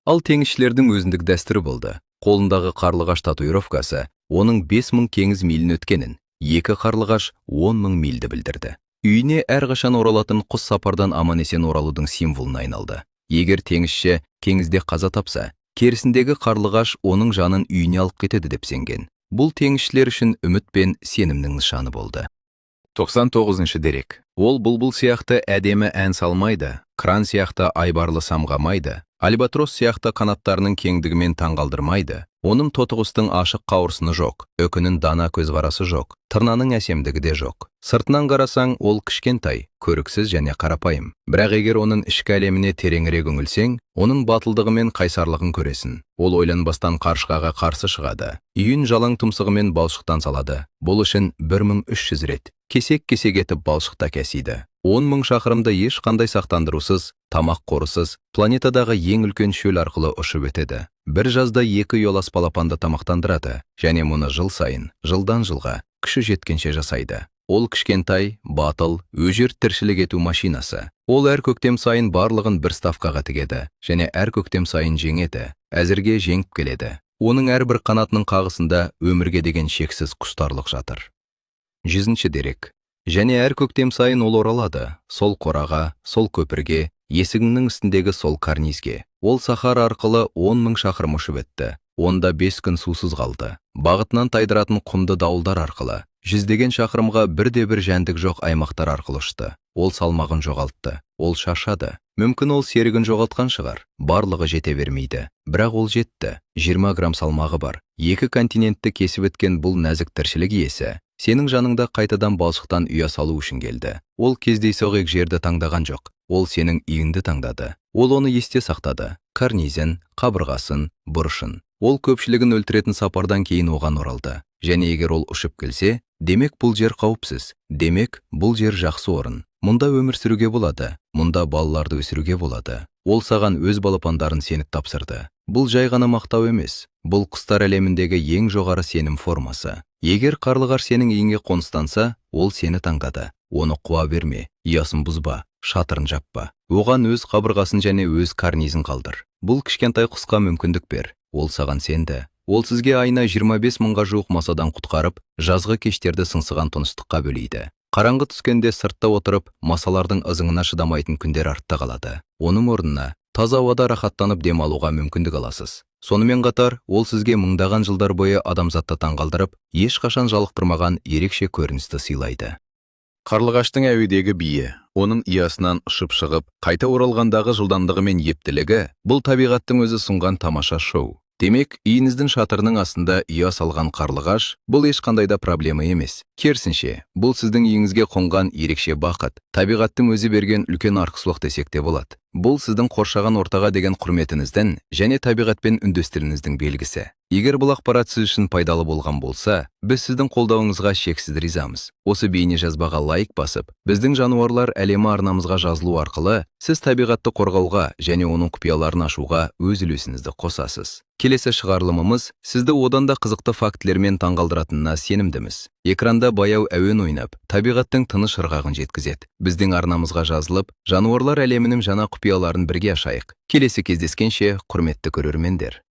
Ал теңізшілердің өзіндік дәстүрі болды. Қолындағы қарлығаш татуировкасы оның 5000 теңіз милін өткенін, екі қарлығаш 10.000 мильді білдірді. Үйіне әрқашан оралатын құс сапардан аман-есен оралудың символына айналды. Егер теңізші теңізде қаза тапса, керісіндегі қарлығаш оның жанын үйіне алып кетеді деп сенген. Бұл теңізшілер үшін үміт пен сенімнің нышаны болды. 99 дерек. Ол бұлбұл сияқты әдемі ән салмайды, кран сияқты айбарлы самғамайды, альбатрос сияқты қанаттарының кеңдігімен таңғалдырмайды. Оның тотығыстың ашық қауырсыны жоқ, өкінің дана көзқарасы жоқ, тырнаның әсемдігі де жоқ. Сыртынан қарасаң, ол кішкентай, көріксіз және қарапайым. Бірақ егер оның ішкі әлеміне тереңірек үңілсең, оның батылдығы мен қайсарлығын көресің. Ол ойланбастан қаршығаға қарсы шығады. Үйін жалаң тұмсығымен балшықтан салады. Бұл үшін 1300 рет кесек-кесек етіп балшықта кәсиді. 10.000 шақырымды ешқандай сақтандырусыз, тамақ қорысыз, планетадағы ең үлкен шөл арқылы ұшып өтеді. Бір жазда 2 ұялас балапанды тамақтандырады, және мұны жыл сайын, жылдан жылға, күші жеткенше жасайды. Ол кішкентай, батыл, өжер тіршілік ету машинасы. Ол әр көктем сайын барлығын бір ставкаға тігеді, және әр көктем сайын жеңеді, әзірге жеңіп келеді. Оның әрбір қанатының қағысында өмірге деген шексіз құштарлық жатыр. 100 дерек. Және әр көктем сайын ол оралады, сол қораға, сол көпірге, есігінің үстіндегі сол карнизге. Ол Сахара арқылы 10.000 шақырым ұшып өтті. Онда 5 күн сусыз қалды. Бағытынан тайдыратын құмды дауылдар арқылы, жүздеген шақырымға бірде-бір жәндік жоқ аймақтар арқылы ұшты. Ол салмағын жоғалтты. Ол шаршады. Мүмкін ол серігін жоғалтқан шығар. Барлығы жете бермейді. Бірақ ол жетті. 20 грамм салмағы бар. 2 континентті кесіп өткен бұл нәзік тіршілік иесі сенің жаныңда қайтадан балшықтан ұя салу үшін келді. Ол кездейсоқ жерді таңдаған жоқ. Ол сенің үйіңді таңдады. Ол оны есте сақтады. Карнизін, қабырғасын, бұрышын. Ол көпшілігін өлтіретін сапардан кейін оған оралды. Және егер ол ұшып келсе, демек бұл жер қауіпсіз. Демек бұл жер жақсы орын. Мұнда өмір сүруге болады. Мұнда балаларды өсіруге болады. Ол саған өз балапандарын сеніп тапсырды. Бұл жай ғана мақтау емес. Бұл құстар әлеміндегі ең жоғары сенім формасы. Егер қарлығаш сенің үйіңе қоныстанса, ол сені таңдады. Оны қуа берме, ұясын бұзба, шатырын жаппа. Оған өз қабырғасын және өз карнизін қалдыр. Бұл кішкентай құсқа мүмкіндік бер. Ол саған сенді. Ол сізге айына 25 мыңға жуық масадан құтқарып, жазғы кештерді сыңсыған тыныштыққа бөлейді. Қараңғы түскенде сыртта отырып, масалардың ызыңына шыдамайтын күндер артта қалады. Оның орнына таза ауада рахаттанып демалуға мүмкіндік аласыз. Сонымен қатар, ол сізге мыңдаған жылдар бойы адамзатты таңғалдырып, ешқашан жалықтырмаған ерекше көріністі сыйлайды. Қарлығаштың әуедегі биі, оның ұясынан ұшып шығып, қайта оралғандағы жылдамдығы мен ептілігі, бұл табиғаттың өзі сұнған тамаша шоу. Демек, үйіңіздің шатырының астында ұя салған қарлығаш, бұл ешқандай да проблема емес. Керісінше, бұл сіздің үйіңізге қонған ерекше бақыт, табиғаттың өзі берген үлкен арқысылық десек те болады. Бұл сіздің қоршаған ортаға деген құрметіңіздің және табиғатпен үндестігіңіздің белгісі. Егер бұл ақпарат сіз үшін пайдалы болған болса, біз сіздің қолдауыңызға шексіз ризамыз. Осы бейне жазбаға лайк басып, біздің жануарлар әлемі арнамызға жазылу арқылы, сіз табиғатты қорғауға және оның құпияларын ашуға өз үлесіңізді қосасыз. Келесі шығарылымымыз сізді одан да қызықты фактілермен таңғалдыратынына сенімдіміз. Экранда баяу әуен ойнап, табиғаттың тыныш ырғағын жеткізеді. Біздің арнамызға жазылып, жануарлар әлемінің жаңа құпияларын бірге ашайық. Келесі кездескенше, құрметті көрермендер.